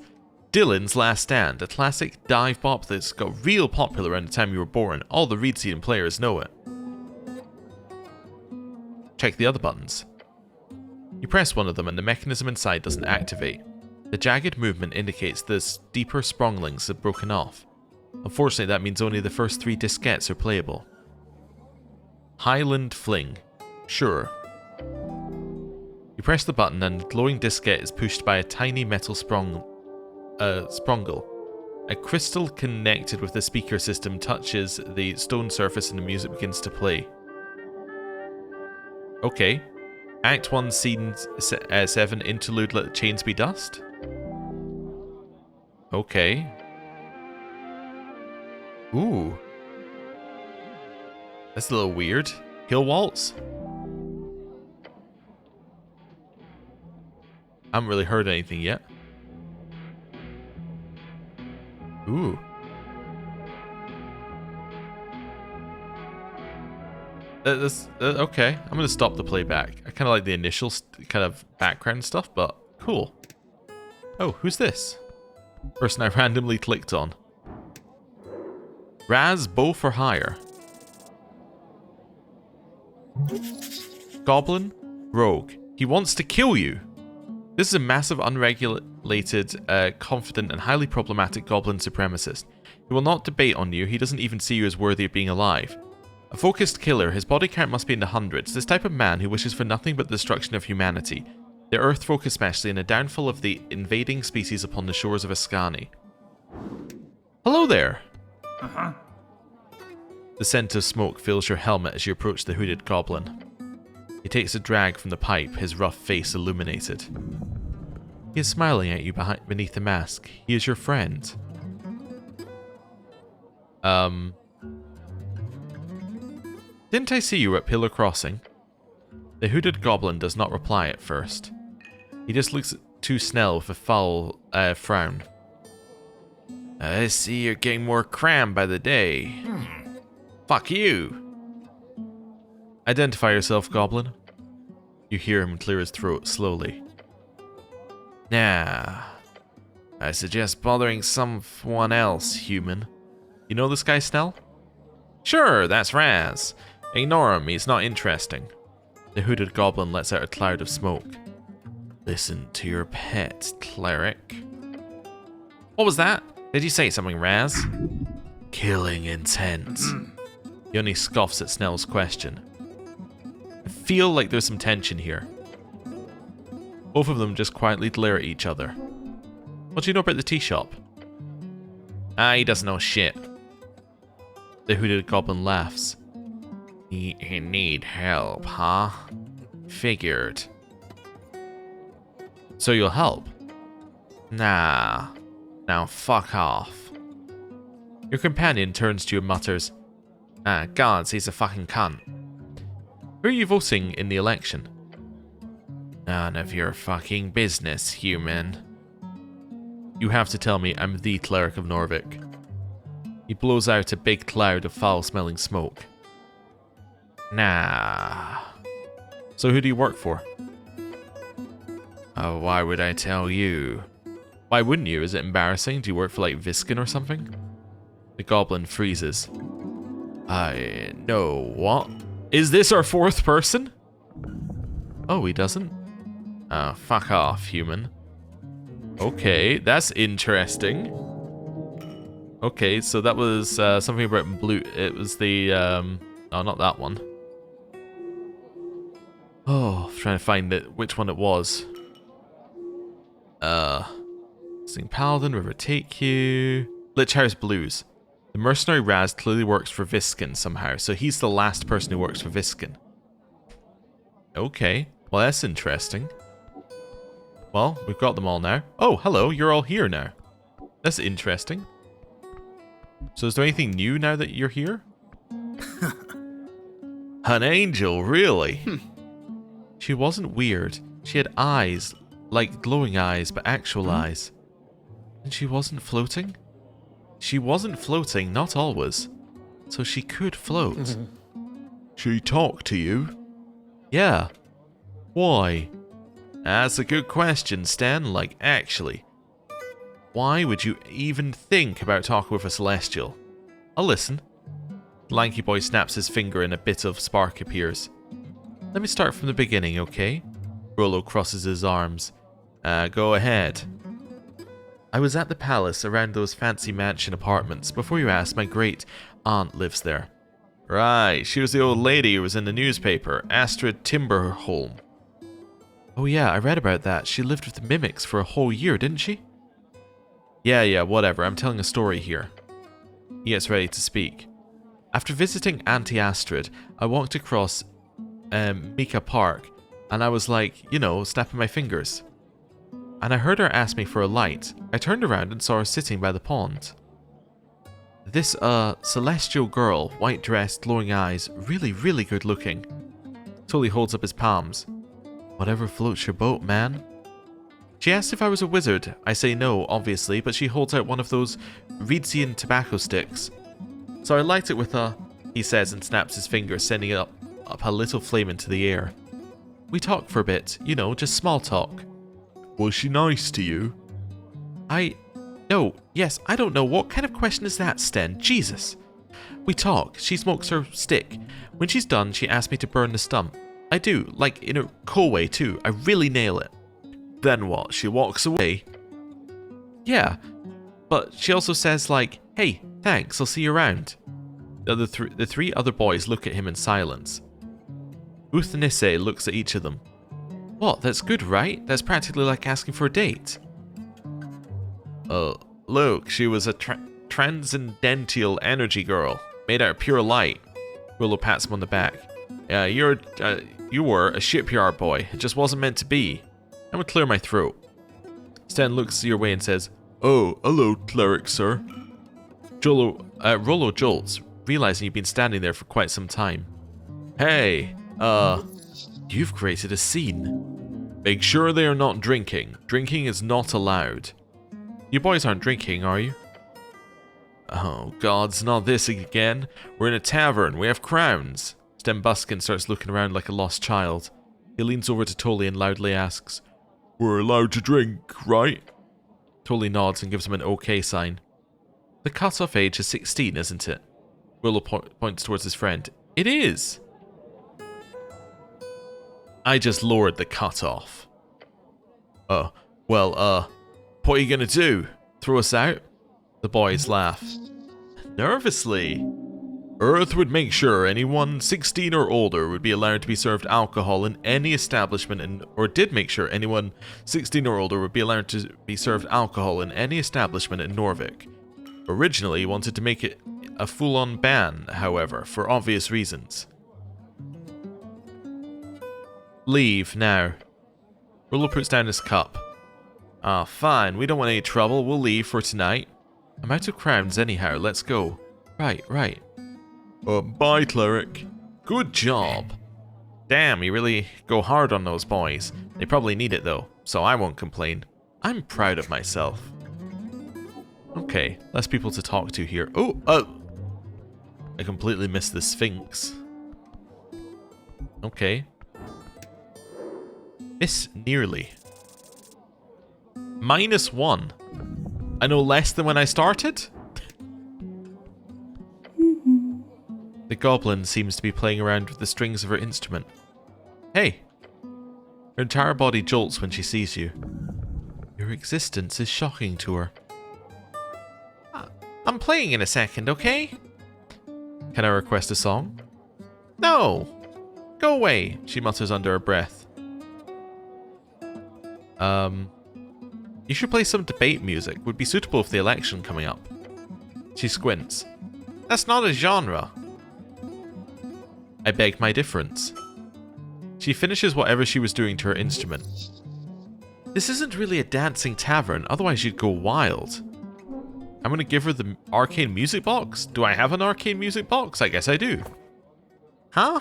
Speaker 1: Dylan's Last Stand, a classic dive bop that's got real popular around the time you were born. All the Read Scene players know it. Check the other buttons. You press one of them and the mechanism inside doesn't activate. The jagged movement indicates this deeper spronglings have broken off. Unfortunately, that means only the first 3 diskettes are playable. Highland Fling. Sure. You press the button and the glowing diskette is pushed by a tiny metal sprongle. A crystal connected with the speaker system touches the stone surface and the music begins to play. Okay. Act 1, Scene 7, Interlude, Let the Chains Be Dust? Okay. Ooh. That's a little weird. Hill Waltz? I haven't really heard anything yet. Ooh. Okay, I'm gonna stop the playback. I kind of like the initial kind of background stuff, but cool. Oh, who's this? Person I randomly clicked on. Raz Bow for Hire. Goblin Rogue. He wants to kill you. This is a massive, unregulated, confident, and highly problematic goblin supremacist. He will not debate on you. He doesn't even see you as worthy of being alive. A focused killer, his body count must be in the hundreds. This type of man who wishes for nothing but the destruction of humanity. The Earth folk especially, and a downfall of the invading species upon the shores of Ascani. Hello there.
Speaker 2: Uh-huh.
Speaker 1: The scent of smoke fills your helmet as you approach the hooded goblin. He takes a drag from the pipe, his rough face illuminated. He is smiling at you beneath the mask. He is your friend. Didn't I see you at Pillar Crossing? The hooded goblin does not reply at first. He just looks at to Snell with a foul frown. I see you're getting more crammed by the day. Fuck you! Identify yourself, goblin. You hear him clear his throat slowly. Nah. I suggest bothering someone else, human. You know this guy, Snell? Sure, that's Raz. Ignore him, he's not interesting. The hooded goblin lets out a cloud of smoke. Listen to your pet, Cleric. What was that? Did you say something, Raz? Killing intent. He only scoffs at Snell's question. I feel like there's some tension here. Both of them just quietly glare at each other. What do you know about the tea shop? He doesn't know shit. The hooded goblin laughs. You need help, huh? Figured. So you'll help? Nah. Now fuck off. Your companion turns to you and mutters, gods, he's a fucking cunt. Who are you voting in the election? None of your fucking business, human. You have to tell me I'm the Cleric of Norvik. He blows out a big cloud of foul-smelling smoke. Nah. So who do you work for? Why would I tell you? Why wouldn't you? Is it embarrassing? Do you work for like Viskin or something? The goblin freezes. I know what? Is this our fourth person? Oh, he doesn't? Fuck off, human. Okay, that's interesting. Okay, so that was something about blue. It was the, oh, not that one. Oh, I'm trying to find which one it was. Sing Paladin, River Take You. Lich House Blues. The mercenary Raz clearly works for Viskin somehow, so he's the last person who works for Viskin. Okay, well that's interesting. Well, we've got them all now. Oh, hello, you're all here now. That's interesting. So is there anything new now that you're here? An angel, really? She wasn't weird. She had eyes, like glowing eyes, but actual eyes. And she wasn't floating? She wasn't floating, not always. So she could float. She talked to you? Yeah. Why? That's a good question, Stan. Like, actually. Why would you even think about talking with a Celestial? I'll listen. The lanky boy snaps his finger and a bit of spark appears. Let me start from the beginning, okay? Rollo crosses his arms. Go ahead. I was at the palace around those fancy mansion apartments. Before you ask, my great aunt lives there. Right, she was the old lady who was in the newspaper, Astrid Timberholm. Oh yeah, I read about that. She lived with the mimics for a whole year, didn't she? Yeah, whatever. I'm telling a story here. He gets ready to speak. After visiting Auntie Astrid, I walked across Mika Park, and I was like, snapping my fingers. And I heard her ask me for a light. I turned around and saw her sitting by the pond. This, celestial girl, white dress, glowing eyes, really, really good looking. Tully holds up his palms. Whatever floats your boat, man. She asked if I was a wizard. I say no, obviously, but she holds out one of those Rixbiter tobacco sticks. So I light it with a, he says and snaps his finger, sending up a little flame into the air. We talk for a bit, just small talk. Was she nice to you? Yes, I don't know. What kind of question is that, Sten? Jesus. We talk. She smokes her stick. When she's done, she asks me to burn the stump. I do, like in a cool way too. I really nail it. Then what? She walks away? Yeah, but she also says like, hey, thanks, I'll see you around. The three other boys look at him in silence. Uthnisse looks at each of them. What, that's good, right? That's practically like asking for a date. Look, she was a transcendental energy girl, made out of pure light. Rollo pats him on the back. You were a shipyard boy. It just wasn't meant to be. I'm gonna clear my throat. Sten looks your way and says, Oh, hello, Cleric, sir. Rollo jolts, realizing you've been standing there for quite some time. Hey, you've created a scene. Make sure they are not drinking. Drinking is not allowed. You boys aren't drinking, are you? Oh, gods, not this again. We're in a tavern. We have crowns. Sten Buskin starts looking around like a lost child. He leans over to Tully and loudly asks, We're allowed to drink, right? Tully nods and gives him an OK sign. The cut-off age is 16, isn't it? Rollo points towards his friend. It is! I just lowered the cut-off. What are you gonna do? Throw us out? The boys laugh. Nervously. Earth would make sure anyone 16 or older would be allowed to be served alcohol in any establishment or did make sure anyone 16 or older would be allowed to be served alcohol in any establishment in Norvik. Originally, he wanted to make it a full-on ban, however, for obvious reasons. Leave, now. Rollo puts down his cup. Fine, we don't want any trouble, we'll leave for tonight. I'm out of crowns anyhow, let's go. Right. Bye, Cleric. Good job. Damn, you really go hard on those boys. They probably need it though, so I won't complain. I'm proud of myself. Okay, less people to talk to here. I completely missed the Sphinx. Okay. Miss nearly. -1. I know less than when I started? The goblin seems to be playing around with the strings of her instrument. Hey! Her entire body jolts when she sees you. Your existence is shocking to her. I'm playing in a second, okay? Can I request a song? No! Go away, she mutters under her breath. You should play some debate music. Would be suitable for the election coming up. She squints. That's not a genre. I beg my difference. She finishes whatever she was doing to her instrument. This isn't really a dancing tavern, otherwise you'd go wild. I'm gonna give her the arcane music box? Do I have an arcane music box? I guess I do. Huh?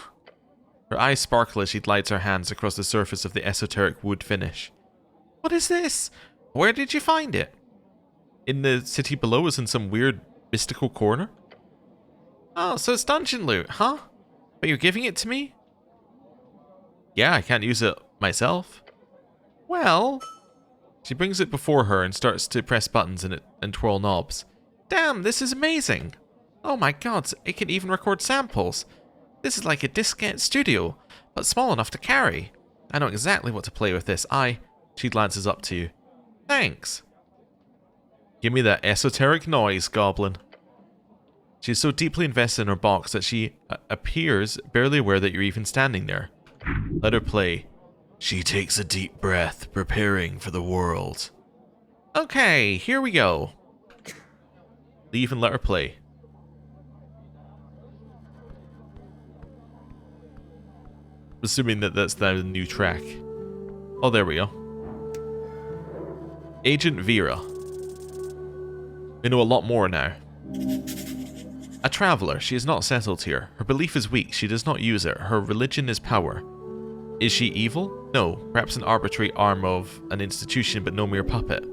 Speaker 1: Her eyes sparkle as she glides her hands across the surface of the esoteric wood finish. What is this? Where did you find it? In the city below, as in some weird mystical corner? Oh, so it's dungeon loot, huh? But you're giving it to me? Yeah, I can't use it myself. Well... She brings it before her and starts to press buttons in it and twirl knobs. Damn, this is amazing! Oh my god, it can even record samples. This is like a diskette studio, but small enough to carry. I know exactly what to play with this. She glances up to you. Thanks. Give me that esoteric noise, Goblin. She's so deeply invested in her box that she appears barely aware that you're even standing there. Let her play. She takes a deep breath, preparing for the world. Okay, here we go. Leave and let her play. Assuming that that's the new track. Oh, there we go. Agent Vera. We know a lot more now. A traveller, she is not settled here. Her belief is weak, she does not use it. Her religion is power. Is she evil? No, perhaps an arbitrary arm of an institution, but no mere puppet.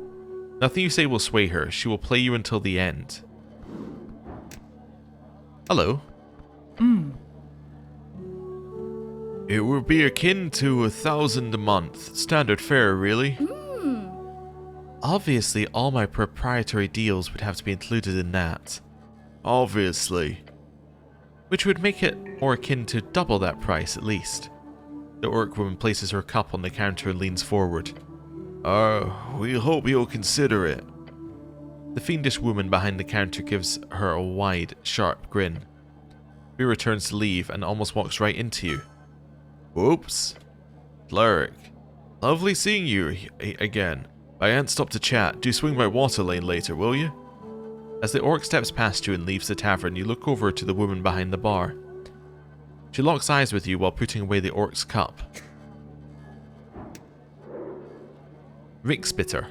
Speaker 1: Nothing you say will sway her. She will play you until the end. Hello. It would be akin to 1,000 a month. Standard fare, really. Obviously, all my proprietary deals would have to be included in that. Obviously. Which would make it more akin to double that price, at least. The orc woman places her cup on the counter and leans forward. We hope you'll consider it. The fiendish woman behind the counter gives her a wide, sharp grin. Vera turns to leave and almost walks right into you. Whoops. Cleric. Lovely seeing you again. I ain't stopped to chat. Do swing by water lane later, will you? As the orc steps past you and leaves the tavern, you look over to the woman behind the bar. She locks eyes with you while putting away the orc's cup. Rixbiter.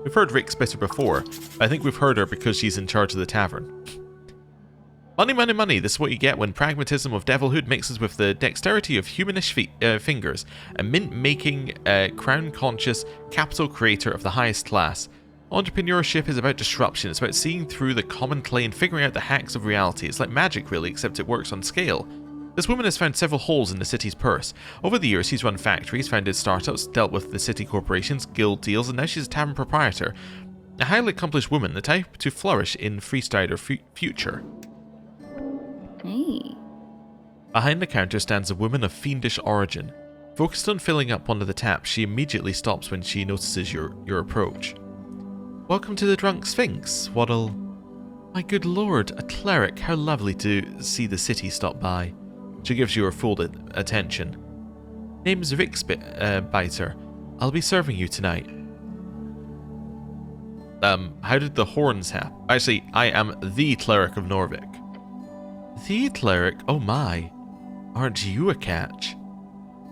Speaker 1: We've heard Rixbiter before, but I think we've heard her because she's in charge of the tavern. Money, money, money. This is what you get when pragmatism of devilhood mixes with the dexterity of humanish fingers. A mint-making, crown-conscious, capital creator of the highest class. Entrepreneurship is about disruption. It's about seeing through the common clay and figuring out the hacks of reality. It's like magic, really, except it works on scale. This woman has found several holes in the city's purse. Over the years, she's run factories, founded startups, dealt with the city corporations, guild deals, and now she's a tavern proprietor. A highly accomplished woman, the type to flourish in freestyle future.
Speaker 2: Hey.
Speaker 1: Behind the counter stands a woman of fiendish origin. Focused on filling up one of the taps, she immediately stops when she notices your approach. Welcome to the Drunk Sphinx, Waddle. My good lord, a cleric, how lovely to see the city stop by. She gives you her full attention. Name's Rixbiter. I'll be serving you tonight. How did the horns happen? Actually, I am the cleric of Norvik. The cleric? Oh my. Aren't you a catch?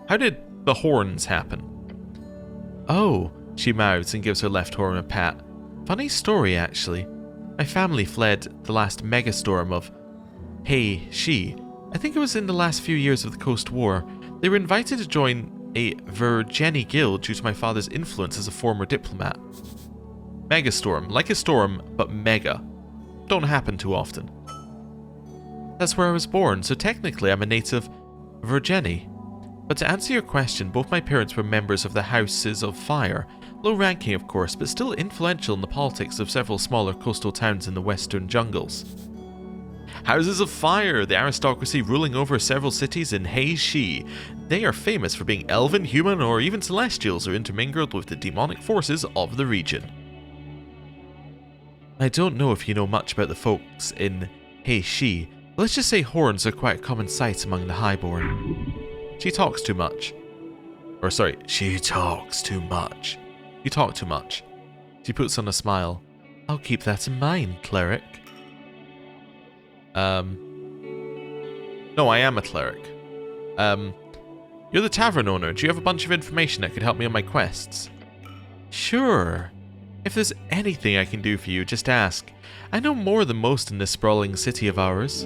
Speaker 1: How did the horns happen? Oh, she mouths and gives her left horn a pat. Funny story, actually. My family fled the last megastorm of She. I think it was in the last few years of the Coast War. They were invited to join a Virgeni guild due to my father's influence as a former diplomat. Megastorm, like a storm, but mega. Don't happen too often. That's where I was born, so technically I'm a native Virgeni. But to answer your question, both my parents were members of the Houses of Fire. Low ranking, of course, but still influential in the politics of several smaller coastal towns in the western jungles. Houses of Fire, the aristocracy ruling over several cities in She. They are famous for being elven, human, or even celestials or intermingled with the demonic forces of the region. I don't know if you know much about the folks in She, but let's just say horns are quite a common sight among the highborn. She talks too much. Or sorry, she talks too much. You talk too much. She puts on a smile. I'll keep that in mind, cleric. No, I am a cleric. You're the tavern owner. Do you have a bunch of information that could help me on my quests? Sure. If there's anything I can do for you, just ask. I know more than most in this sprawling city of ours.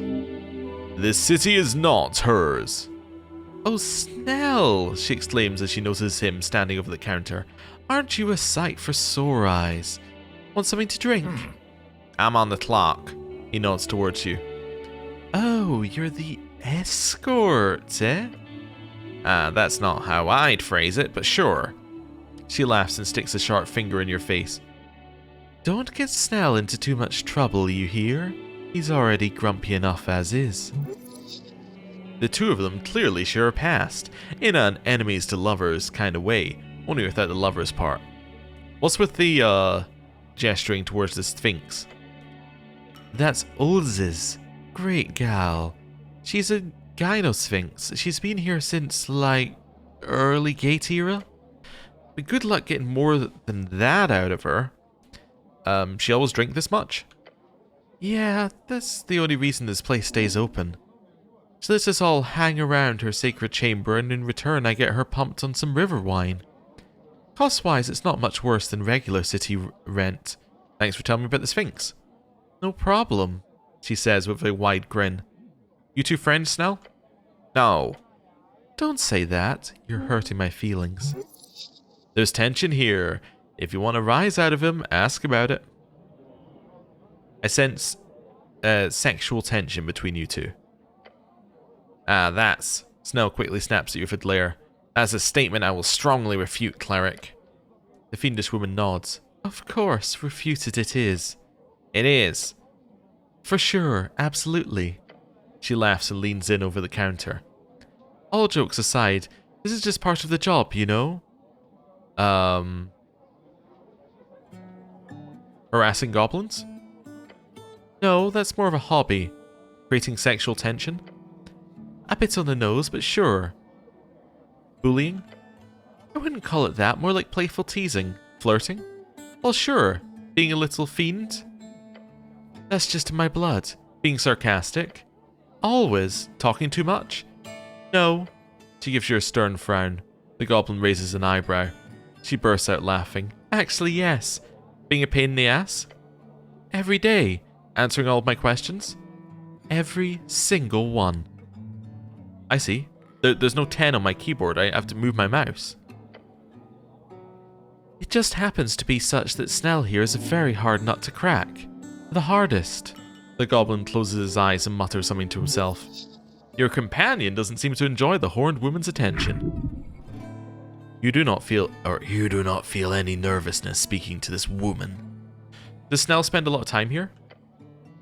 Speaker 1: This city is not hers. Oh, Snell, she exclaims as she notices him standing over the counter. Aren't you a sight for sore eyes? Want something to drink? I'm on the clock. He nods towards you. Oh, you're the escort, eh? That's not how I'd phrase it, but sure. She laughs and sticks a sharp finger in your face. Don't get Snell into too much trouble, you hear? He's already grumpy enough as is. The two of them clearly share a past, in an enemies to lovers kind of way, only without the lovers part. What's with the, gesturing towards the Sphinx? That's Ulz's. Great gal. She's a gyno-sphinx. She's been here since, like, early Gate era? But good luck getting more than that out of her. She always drink this much? Yeah, that's the only reason this place stays open. She lets us all hang around her sacred chamber, and in return I get her pumped on some river wine. Cost-wise, it's not much worse than regular city rent. Thanks for telling me about the Sphinx. No problem, she says with a wide grin. You two friends, Snell? No. Don't say that. You're hurting my feelings. There's tension here. If you want to rise out of him, ask about it. I sense sexual tension between you two. Ah, that's... Snell quickly snaps at you with a glare. That's a statement I will strongly refute, Cleric. The fiendish woman nods. Of course, refuted it is. It is. For sure, absolutely. She laughs and leans in over the counter. All jokes aside, this is just part of the job, you know? Harassing goblins? No, that's more of a hobby. Creating sexual tension? A bit on the nose, but sure. Bullying? I wouldn't call it that, more like playful teasing. Flirting? Well, sure. Being a little fiend? That's just in my blood. Being sarcastic? Always. Talking too much? No. She gives you a stern frown. The goblin raises an eyebrow. She bursts out laughing. Actually, yes. Being a pain in the ass? Every day. Answering all of my questions? Every single one. I see. There's no 10 on my keyboard. I have to move my mouse. It just happens to be such that Snell here is a very hard nut to crack. The hardest. The goblin closes his eyes and mutters something to himself. Your companion doesn't seem to enjoy the horned woman's attention. You do not feel any nervousness speaking to this woman. Does Snell spend a lot of time here?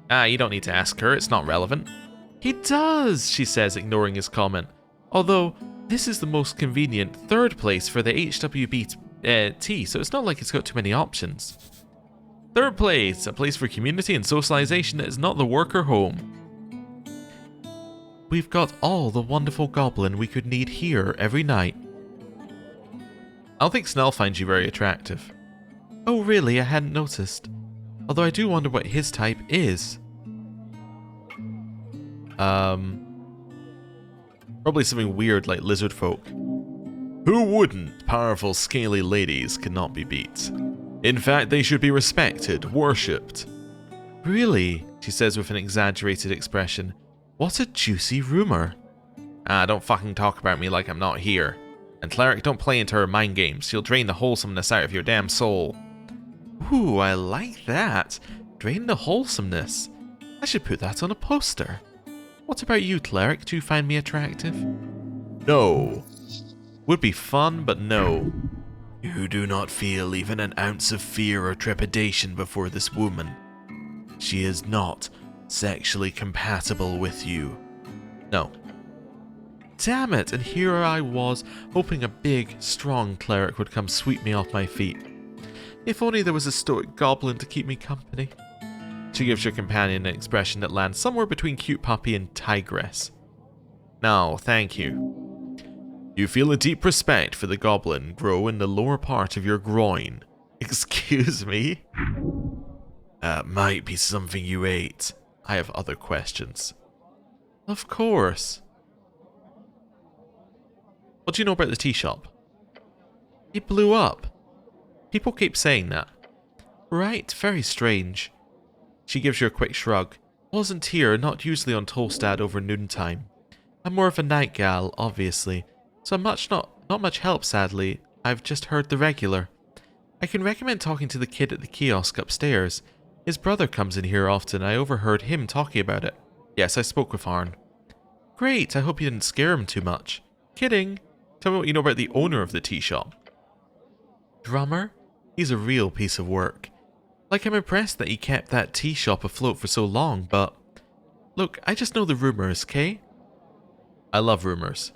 Speaker 1: Ah, you don't need to ask her. It's not relevant. He does, she says, ignoring his comment. Although, this is the most convenient third place for the HWBT, so it's not like it's got too many options. Third place, a place for community and socialization that is not the worker home. We've got all the wonderful goblin we could need here every night. I don't think Snell finds you very attractive. Oh really, I hadn't noticed. Although I do wonder what his type is. Probably something weird like lizard folk. Who wouldn't? Powerful, scaly ladies cannot be beat. In fact, they should be respected, worshipped. Really? She says with an exaggerated expression. What a juicy rumor. Ah, don't fucking talk about me like I'm not here. And Cleric, don't play into her mind games. She'll drain the wholesomeness out of your damn soul. Ooh, I like that. Drain the wholesomeness. I should put that on a poster. What about you, Cleric? Do you find me attractive? No. Would be fun, but no. You do not feel even an ounce of fear or trepidation before this woman. She is not sexually compatible with you. No. Damn it, and here I was, hoping a big, strong cleric would come sweep me off my feet. If only there was a stoic goblin to keep me company. She gives your companion an expression that lands somewhere between cute puppy and tigress. No, thank you. You feel a deep respect for the goblin grow in the lower part of your groin. Excuse me? That might be something you ate. I have other questions. Of course. What do you know about the tea shop? It blew up. People keep saying that. Right, very strange. She gives you a quick shrug. Wasn't here, not usually on Tolstad over noontime. I'm more of a night gal, obviously, so I'm not much help, sadly. I've just heard the regular. I can recommend talking to the kid at the kiosk upstairs. His brother comes in here often. I overheard him talking about it. Yes, I spoke with Arn. Great, I hope you didn't scare him too much. Kidding. Tell me what you know about the owner of the tea shop. Drummer? He's a real piece of work. Like, I'm impressed that he kept that tea shop afloat for so long, but... Look, I just know the rumours, Kay? I love rumours.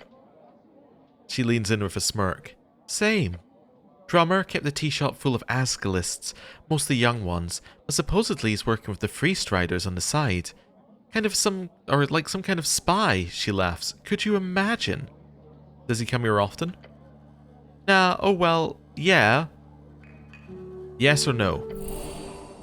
Speaker 1: She leans in with a smirk. Same. Drummer kept the tea shop full of Asgalists, mostly young ones, but supposedly he's working with the Freestriders on the side. Some kind of spy, she laughs. Could you imagine? Does he come here often? Nah, oh well, yeah. Yes or no?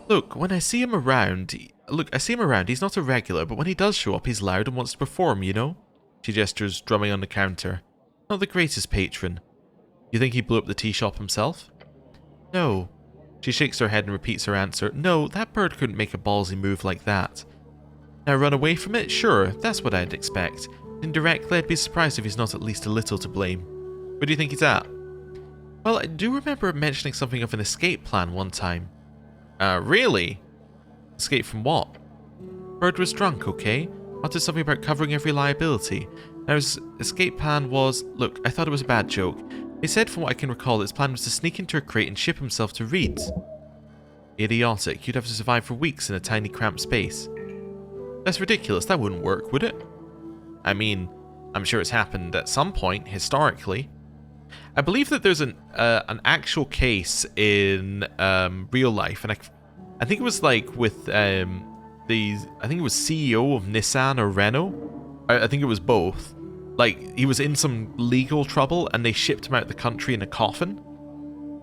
Speaker 1: Look, when I see him around... he's not a regular, but when he does show up, he's loud and wants to perform, you know? She gestures, drumming on the counter. Not the greatest patron. You think he blew up the tea shop himself? No. She shakes her head and repeats her answer. No, that bird couldn't make a ballsy move like that. Now run away from it? Sure, that's what I'd expect. Indirectly, I'd be surprised if he's not at least a little to blame. Where do you think he's at? Well, I do remember mentioning something of an escape plan one time. Really? Escape from what? Bird was drunk, okay? Muttered something about covering every liability. Now his escape plan was... Look, I thought it was a bad joke. He said from what I can recall his plan was to sneak into a crate and ship himself to Reed's. Idiotic. You'd have to survive for weeks in a tiny cramped space. That's ridiculous. That wouldn't work, would it? I mean, I'm sure it's happened at some point, historically. I believe that there's an actual case in real life, and I think it was like with I think it was CEO of Nissan or Renault. I think it was both. Like, he was in some legal trouble and they shipped him out of the country in a coffin.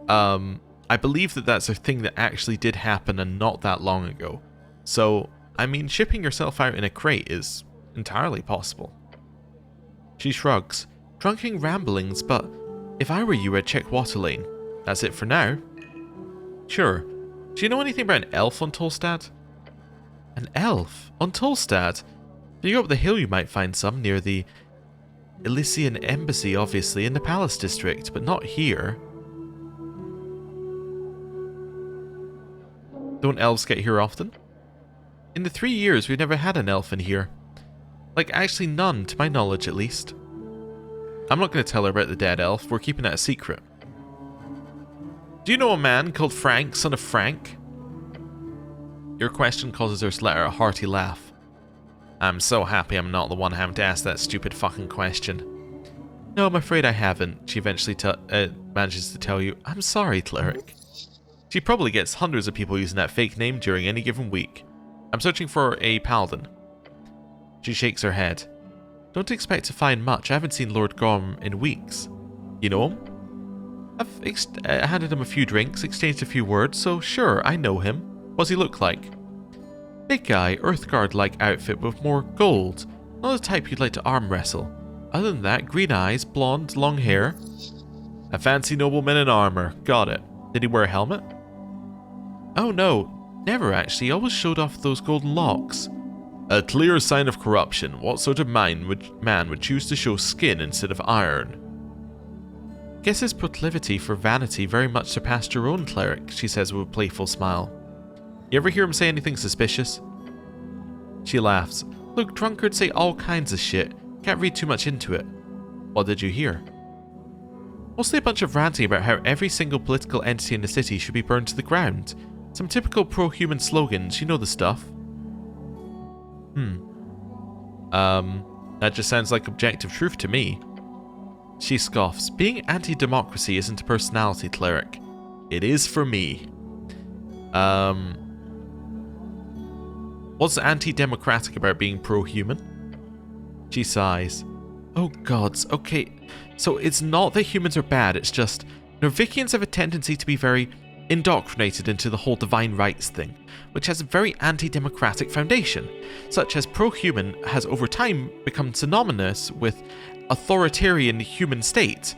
Speaker 1: I believe that that's a thing that actually did happen and not that long ago. So, I mean, shipping yourself out in a crate is entirely possible. She shrugs. Drunken ramblings, but if I were you, I'd check water lane. That's it for now. Sure. Do you know anything about an elf on Tolstad? An elf? On Tolstad? If you go up the hill, you might find some near the Elysian embassy, obviously, in the palace district, but not here. Don't elves get here often? In the 3 years, we've never had an elf in here. Like, actually none, to my knowledge at least. I'm not going to tell her about the dead elf, we're keeping it a secret. Do you know a man called Frank, son of Frank? Your question causes her to let out a hearty laugh. I'm so happy I'm not the one having to ask that stupid fucking question. No, I'm afraid I haven't, she eventually manages to tell you. I'm sorry, Cleric. She probably gets hundreds of people using that fake name during any given week. I'm searching for a paladin. She shakes her head. Don't expect to find much. I haven't seen Lord Gorm in weeks. You know him? I've handed him a few drinks, exchanged a few words, so sure, I know him. What's he look like? Big guy, Earthguard-like outfit with more gold. Not the type you'd like to arm wrestle. Other than that, green eyes, blonde, long hair. A fancy nobleman in armor. Got it. Did he wear a helmet? Oh no, never actually. He always showed off those golden locks. A clear sign of corruption. What sort of man would choose to show skin instead of iron? Guess his proclivity for vanity very much surpassed your own, Cleric, she says with a playful smile. You ever hear him say anything suspicious? She laughs. Look, drunkards say all kinds of shit. Can't read too much into it. What did you hear? Mostly a bunch of ranting about how every single political entity in the city should be burned to the ground. Some typical pro-human slogans, you know the stuff. That just sounds like objective truth to me. She scoffs. Being anti-democracy isn't a personality, Cleric. It is for me. What's anti-democratic about being pro-human? She sighs. Oh gods, okay. So it's not that humans are bad, it's just Norvikians have a tendency to be very indoctrinated into the whole divine rights thing, which has a very anti-democratic foundation, such as pro-human has over time become synonymous with authoritarian human state.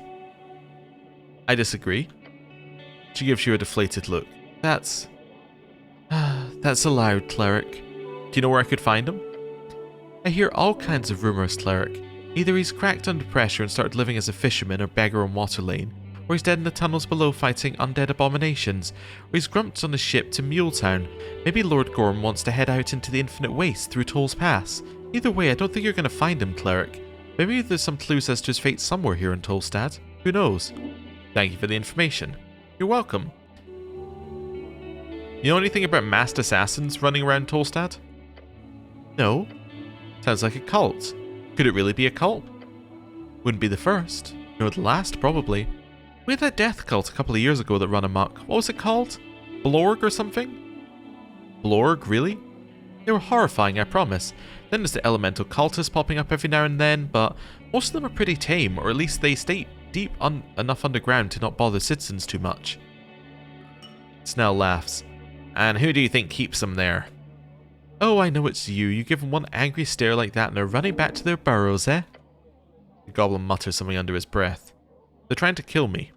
Speaker 1: I disagree. She gives you a deflated look. That's allowed, Cleric. Do you know where I could find him? I hear all kinds of rumours, Cleric. Either he's cracked under pressure and started living as a fisherman or beggar on Water Lane, or he's dead in the tunnels below fighting undead abominations, or he's grumped on a ship to Muletown. Maybe Lord Gorm wants to head out into the infinite waste through Toll's Pass. Either way, I don't think you're going to find him, Cleric. Maybe there's some clues as to his fate somewhere here in Tolstad. Who knows? Thank you for the information. You're welcome. You know anything about masked assassins running around Tolstad? No. Sounds like a cult. Could it really be a cult? Wouldn't be the first, nor the last, probably. We had that death cult a couple of years ago that ran amok. What was it called? Blorg or something? Blorg, really? They were horrifying, I promise. Then there's the elemental cultists popping up every now and then, but most of them are pretty tame, or at least they stay deep enough underground to not bother citizens too much. Snell laughs. And who do you think keeps them there? Oh, I know it's you. You give them one angry stare like that and they're running back to their burrows, eh? The goblin mutters something under his breath. They're trying to kill me.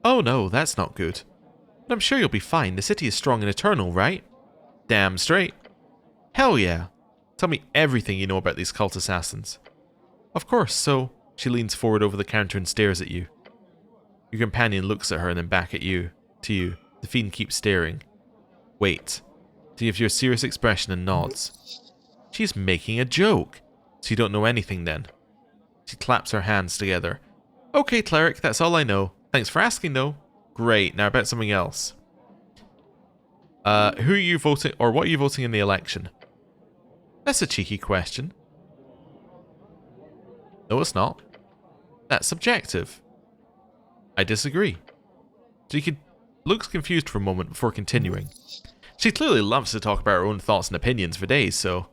Speaker 1: Oh no, that's not good. But I'm sure you'll be fine. The city is strong and eternal, right? Damn straight. Hell yeah. Tell me everything you know about these cult assassins. Of course, so... She leans forward over the counter and stares at you. Your companion looks at her and then back at you. To you. The fiend keeps staring. Wait. She gives you a serious expression and nods. She's making a joke. So you don't know anything then. She claps her hands together. Okay, Cleric, that's all I know. Thanks for asking, though. Great, now about something else. Who are you voting, or what are you voting in the election? That's a cheeky question. No, it's not. That's subjective. I disagree. She looks confused for a moment before continuing. She clearly loves to talk about her own thoughts and opinions for days, so...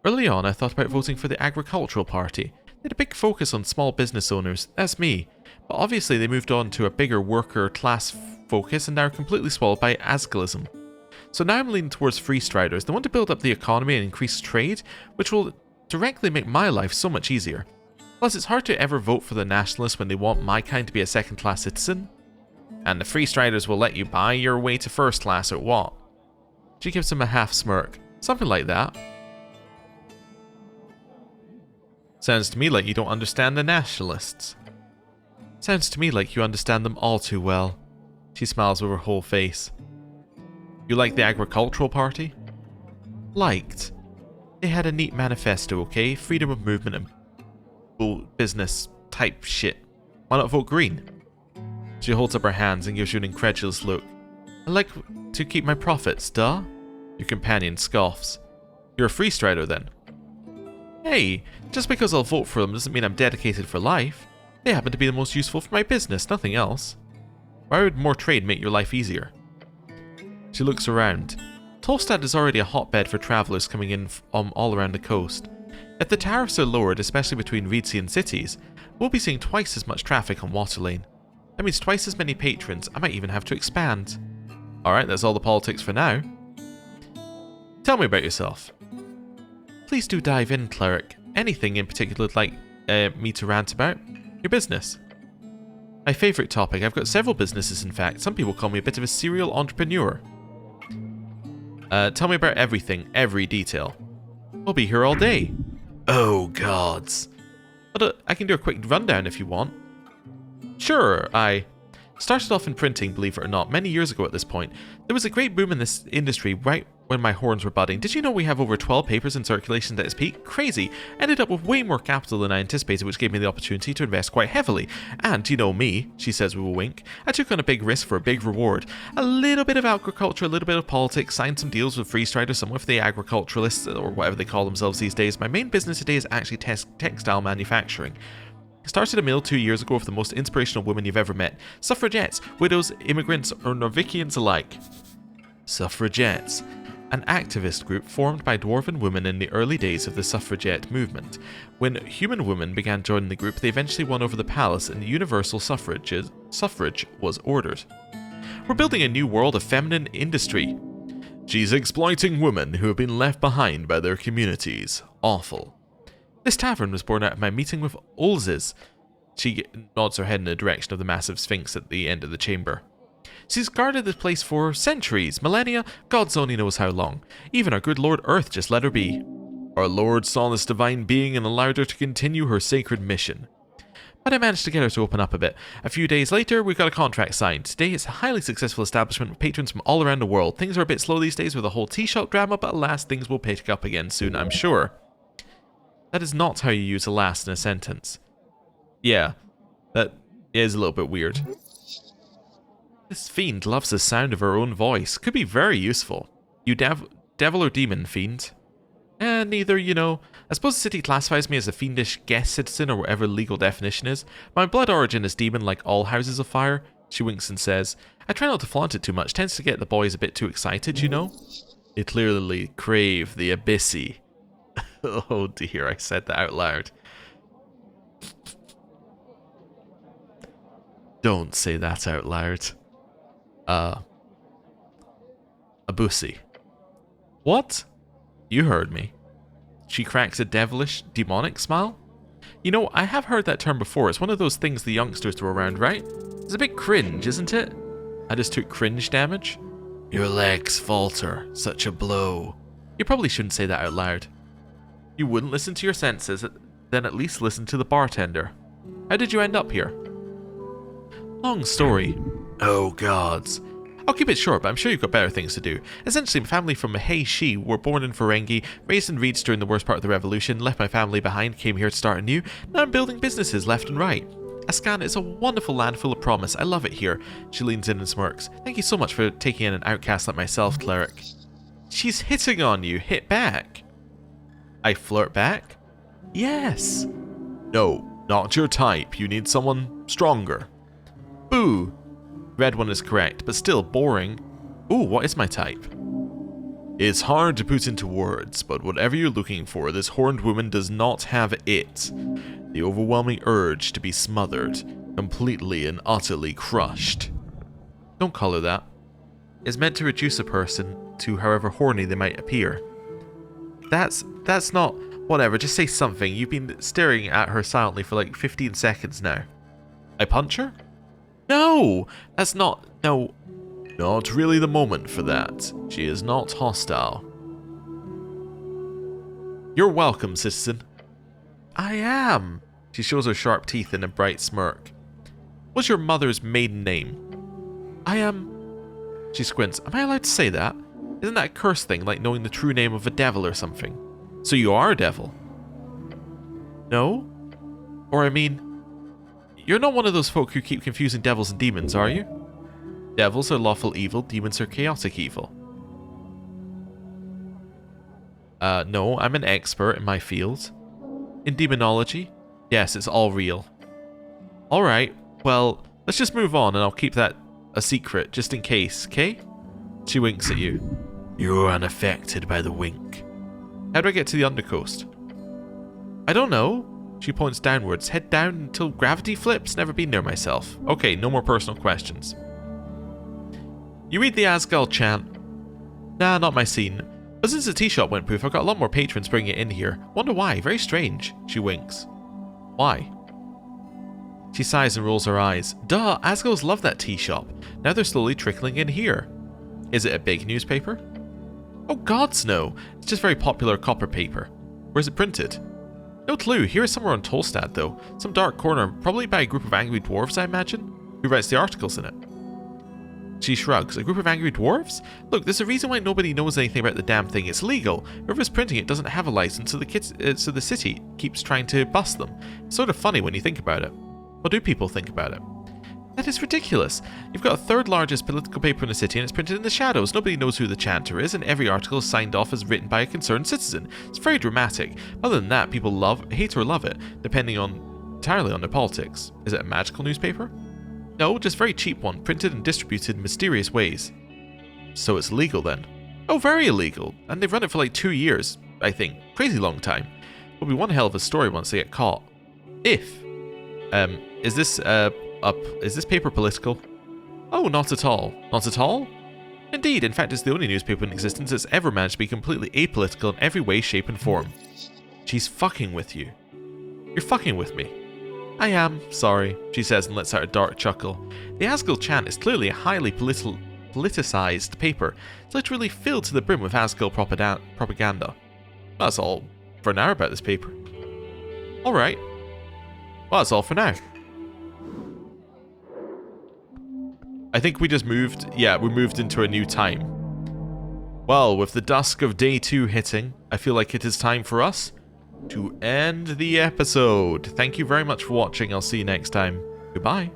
Speaker 1: Early on, I thought about voting for the Agricultural Party. They had a big focus on small business owners, that's me. But obviously they moved on to a bigger worker class focus and now are completely swallowed by Ascalism. So now I'm leaning towards Free Striders. They want to build up the economy and increase trade, which will directly make my life so much easier. Plus, it's hard to ever vote for the Nationalists when they want my kind to be a second-class citizen. And the Free Striders will let you buy your way to first class or what? She gives him a half smirk. Something like that. Sounds to me like you don't understand the Nationalists. Sounds to me like you understand them all too well. She smiles with her whole face. You like the Agricultural Party? Liked. They had a neat manifesto, okay? Freedom of movement and business type shit. Why not vote green? She holds up her hands and gives you an incredulous look. I like to keep my profits, duh? Your companion scoffs. You're a Free Strider then? Hey, just because I'll vote for them doesn't mean I'm dedicated for life. They happen to be the most useful for my business, nothing else. Why would more trade make your life easier? She looks around. Tolstad is already a hotbed for travellers coming in from all around the coast. If the tariffs are lowered, especially between Reedsian cities, we'll be seeing twice as much traffic on Waterlane. That means twice as many patrons. I might even have to expand. Alright, that's all the politics for now. Tell me about yourself. Please do dive in, Cleric. Anything in particular you'd like me to rant about? Your business. My favourite topic. I've got several businesses, in fact. Some people call me a bit of a serial entrepreneur. Tell me about everything, every detail. We'll be here all day. Oh, gods. But I can do a quick rundown if you want. Sure, I started off in printing, believe it or not, many years ago at this point. There was a great boom in this industry right when my horns were budding. Did you know we have over 12 papers in circulation at its peak? Crazy. Ended up with way more capital than I anticipated, which gave me the opportunity to invest quite heavily. And you know me, she says with a wink, I took on a big risk for a big reward. A little bit of agriculture, a little bit of politics, signed some deals with Free Striders, some with the agriculturalists, or whatever they call themselves these days. My main business today is actually textile manufacturing. Started a mill 2 years ago with the most inspirational women you've ever met. Suffragettes, widows, immigrants, or Norvikians alike. Suffragettes. An activist group formed by dwarven women in the early days of the suffragette movement. When human women began joining the group, they eventually won over the palace and universal suffrage was ordered. We're building a new world of feminine industry. She's exploiting women who have been left behind by their communities. Awful. This tavern was born out of my meeting with Ulzis. She nods her head in the direction of the massive Sphinx at the end of the chamber. She's guarded this place for centuries, millennia, God's only knows how long. Even our good Lord Earth just let her be. Our Lord saw this divine being and allowed her to continue her sacred mission. But I managed to get her to open up a bit. A few days later, we got a contract signed. Today, it's a highly successful establishment with patrons from all around the world. Things are a bit slow these days with the whole tea shop drama, but alas, things will pick up again soon, I'm sure. That is not how you use alas in a sentence. Yeah, that is a little bit weird. This fiend loves the sound of her own voice. Could be very useful. You devil or demon, fiend? Neither, you know. I suppose the city classifies me as a fiendish guest citizen or whatever legal definition is. My blood origin is demon like all houses of fire. She winks and says, I try not to flaunt it too much. Tends to get the boys a bit too excited, you know? They clearly crave the abyssy. Oh dear, I said that out loud. Don't say that out loud. Abusi. What? You heard me. She cracks a devilish, demonic smile. You know, I have heard that term before. It's one of those things the youngsters throw around, right? It's a bit cringe, isn't it? I just took cringe damage. Your legs falter. Such a blow. You probably shouldn't say that out loud. You wouldn't listen to your senses, then at least listen to the bartender. How did you end up here? Long story. Oh gods. I'll keep it short, but I'm sure you've got better things to do. Essentially, my family from Mahei-Shi were born in Ferengi, raised in Reeds during the worst part of the revolution, left my family behind, came here to start anew. Now I'm building businesses left and right. Ascan is a wonderful land full of promise. I love it here. She leans in and smirks. Thank you so much for taking in an outcast like myself, Cleric. She's hitting on you. Hit back. I flirt back? Yes. No, not your type. You need someone stronger. Boo. Red one is correct, but still boring. Ooh, what is my type? It's hard to put into words, but whatever you're looking for, this horned woman does not have it. The overwhelming urge to be smothered, completely and utterly crushed. Don't call her that. It's meant to reduce a person to however horny they might appear. That's not... Whatever, just say something. You've been staring at her silently for like 15 seconds now. I punch her? No! That's not... No. Not really the moment for that. She is not hostile. You're welcome, citizen. I am. She shows her sharp teeth in a bright smirk. What's your mother's maiden name? I am... She squints. Am I allowed to say that? Isn't that a curse thing, like knowing the true name of a devil or something? So you are a devil? No? Or I mean... You're not one of those folk who keep confusing devils and demons, are you? Devils are lawful evil, demons are chaotic evil. No, I'm an expert in my field. In demonology? Yes, it's all real. Alright, well, let's just move on and I'll keep that a secret, just in case, okay? She winks at you. You're unaffected by the wink. How do I get to the Undercoast? I don't know. She points downwards. Head down until gravity flips. Never been there myself. Okay, no more personal questions. You read the Asgal chant. Nah, not my scene. But since the tea shop went poof, I've got a lot more patrons bringing it in here. Wonder why. Very strange. She winks. Why? She sighs and rolls her eyes. Duh, Asgals love that tea shop. Now they're slowly trickling in here. Is it a big newspaper? Oh gods no. It's just very popular copper paper. Where's it printed? No clue. Here is somewhere on Tolstad, though. Some dark corner, probably by a group of angry dwarves, I imagine. Who writes the articles in it? She shrugs. A group of angry dwarves? Look, there's a reason why nobody knows anything about the damn thing. It's legal. Whoever's printing it doesn't have a license, so the city keeps trying to bust them. It's sort of funny when you think about it. What do people think about it? That is ridiculous. You've got a third largest political paper in the city and it's printed in the shadows. Nobody knows who the chanter is and every article is signed off as written by a concerned citizen. It's very dramatic. Other than that, people hate or love it, depending entirely on their politics. Is it a magical newspaper? No, just a very cheap one, printed and distributed in mysterious ways. So it's legal then? Oh, very illegal. And they've run it for like 2 years, I think. Crazy long time. It'll be one hell of a story once they get caught. If. Is this paper political? Oh, not at all. Not at all? Indeed, in fact, it's the only newspaper in existence that's ever managed to be completely apolitical in every way, shape, and form. She's fucking with you. You're fucking with me. I am, sorry, she says and lets out a dark chuckle. The Asgal chant is clearly a highly politicized paper. It's literally filled to the brim with Asgal propaganda. That's all for now about this paper. Alright. Well, that's all for now. I think we just moved, yeah, we moved into a new time. Well, with the dusk of day 2 hitting, I feel like it is time for us to end the episode. Thank you very much for watching. I'll see you next time. Goodbye.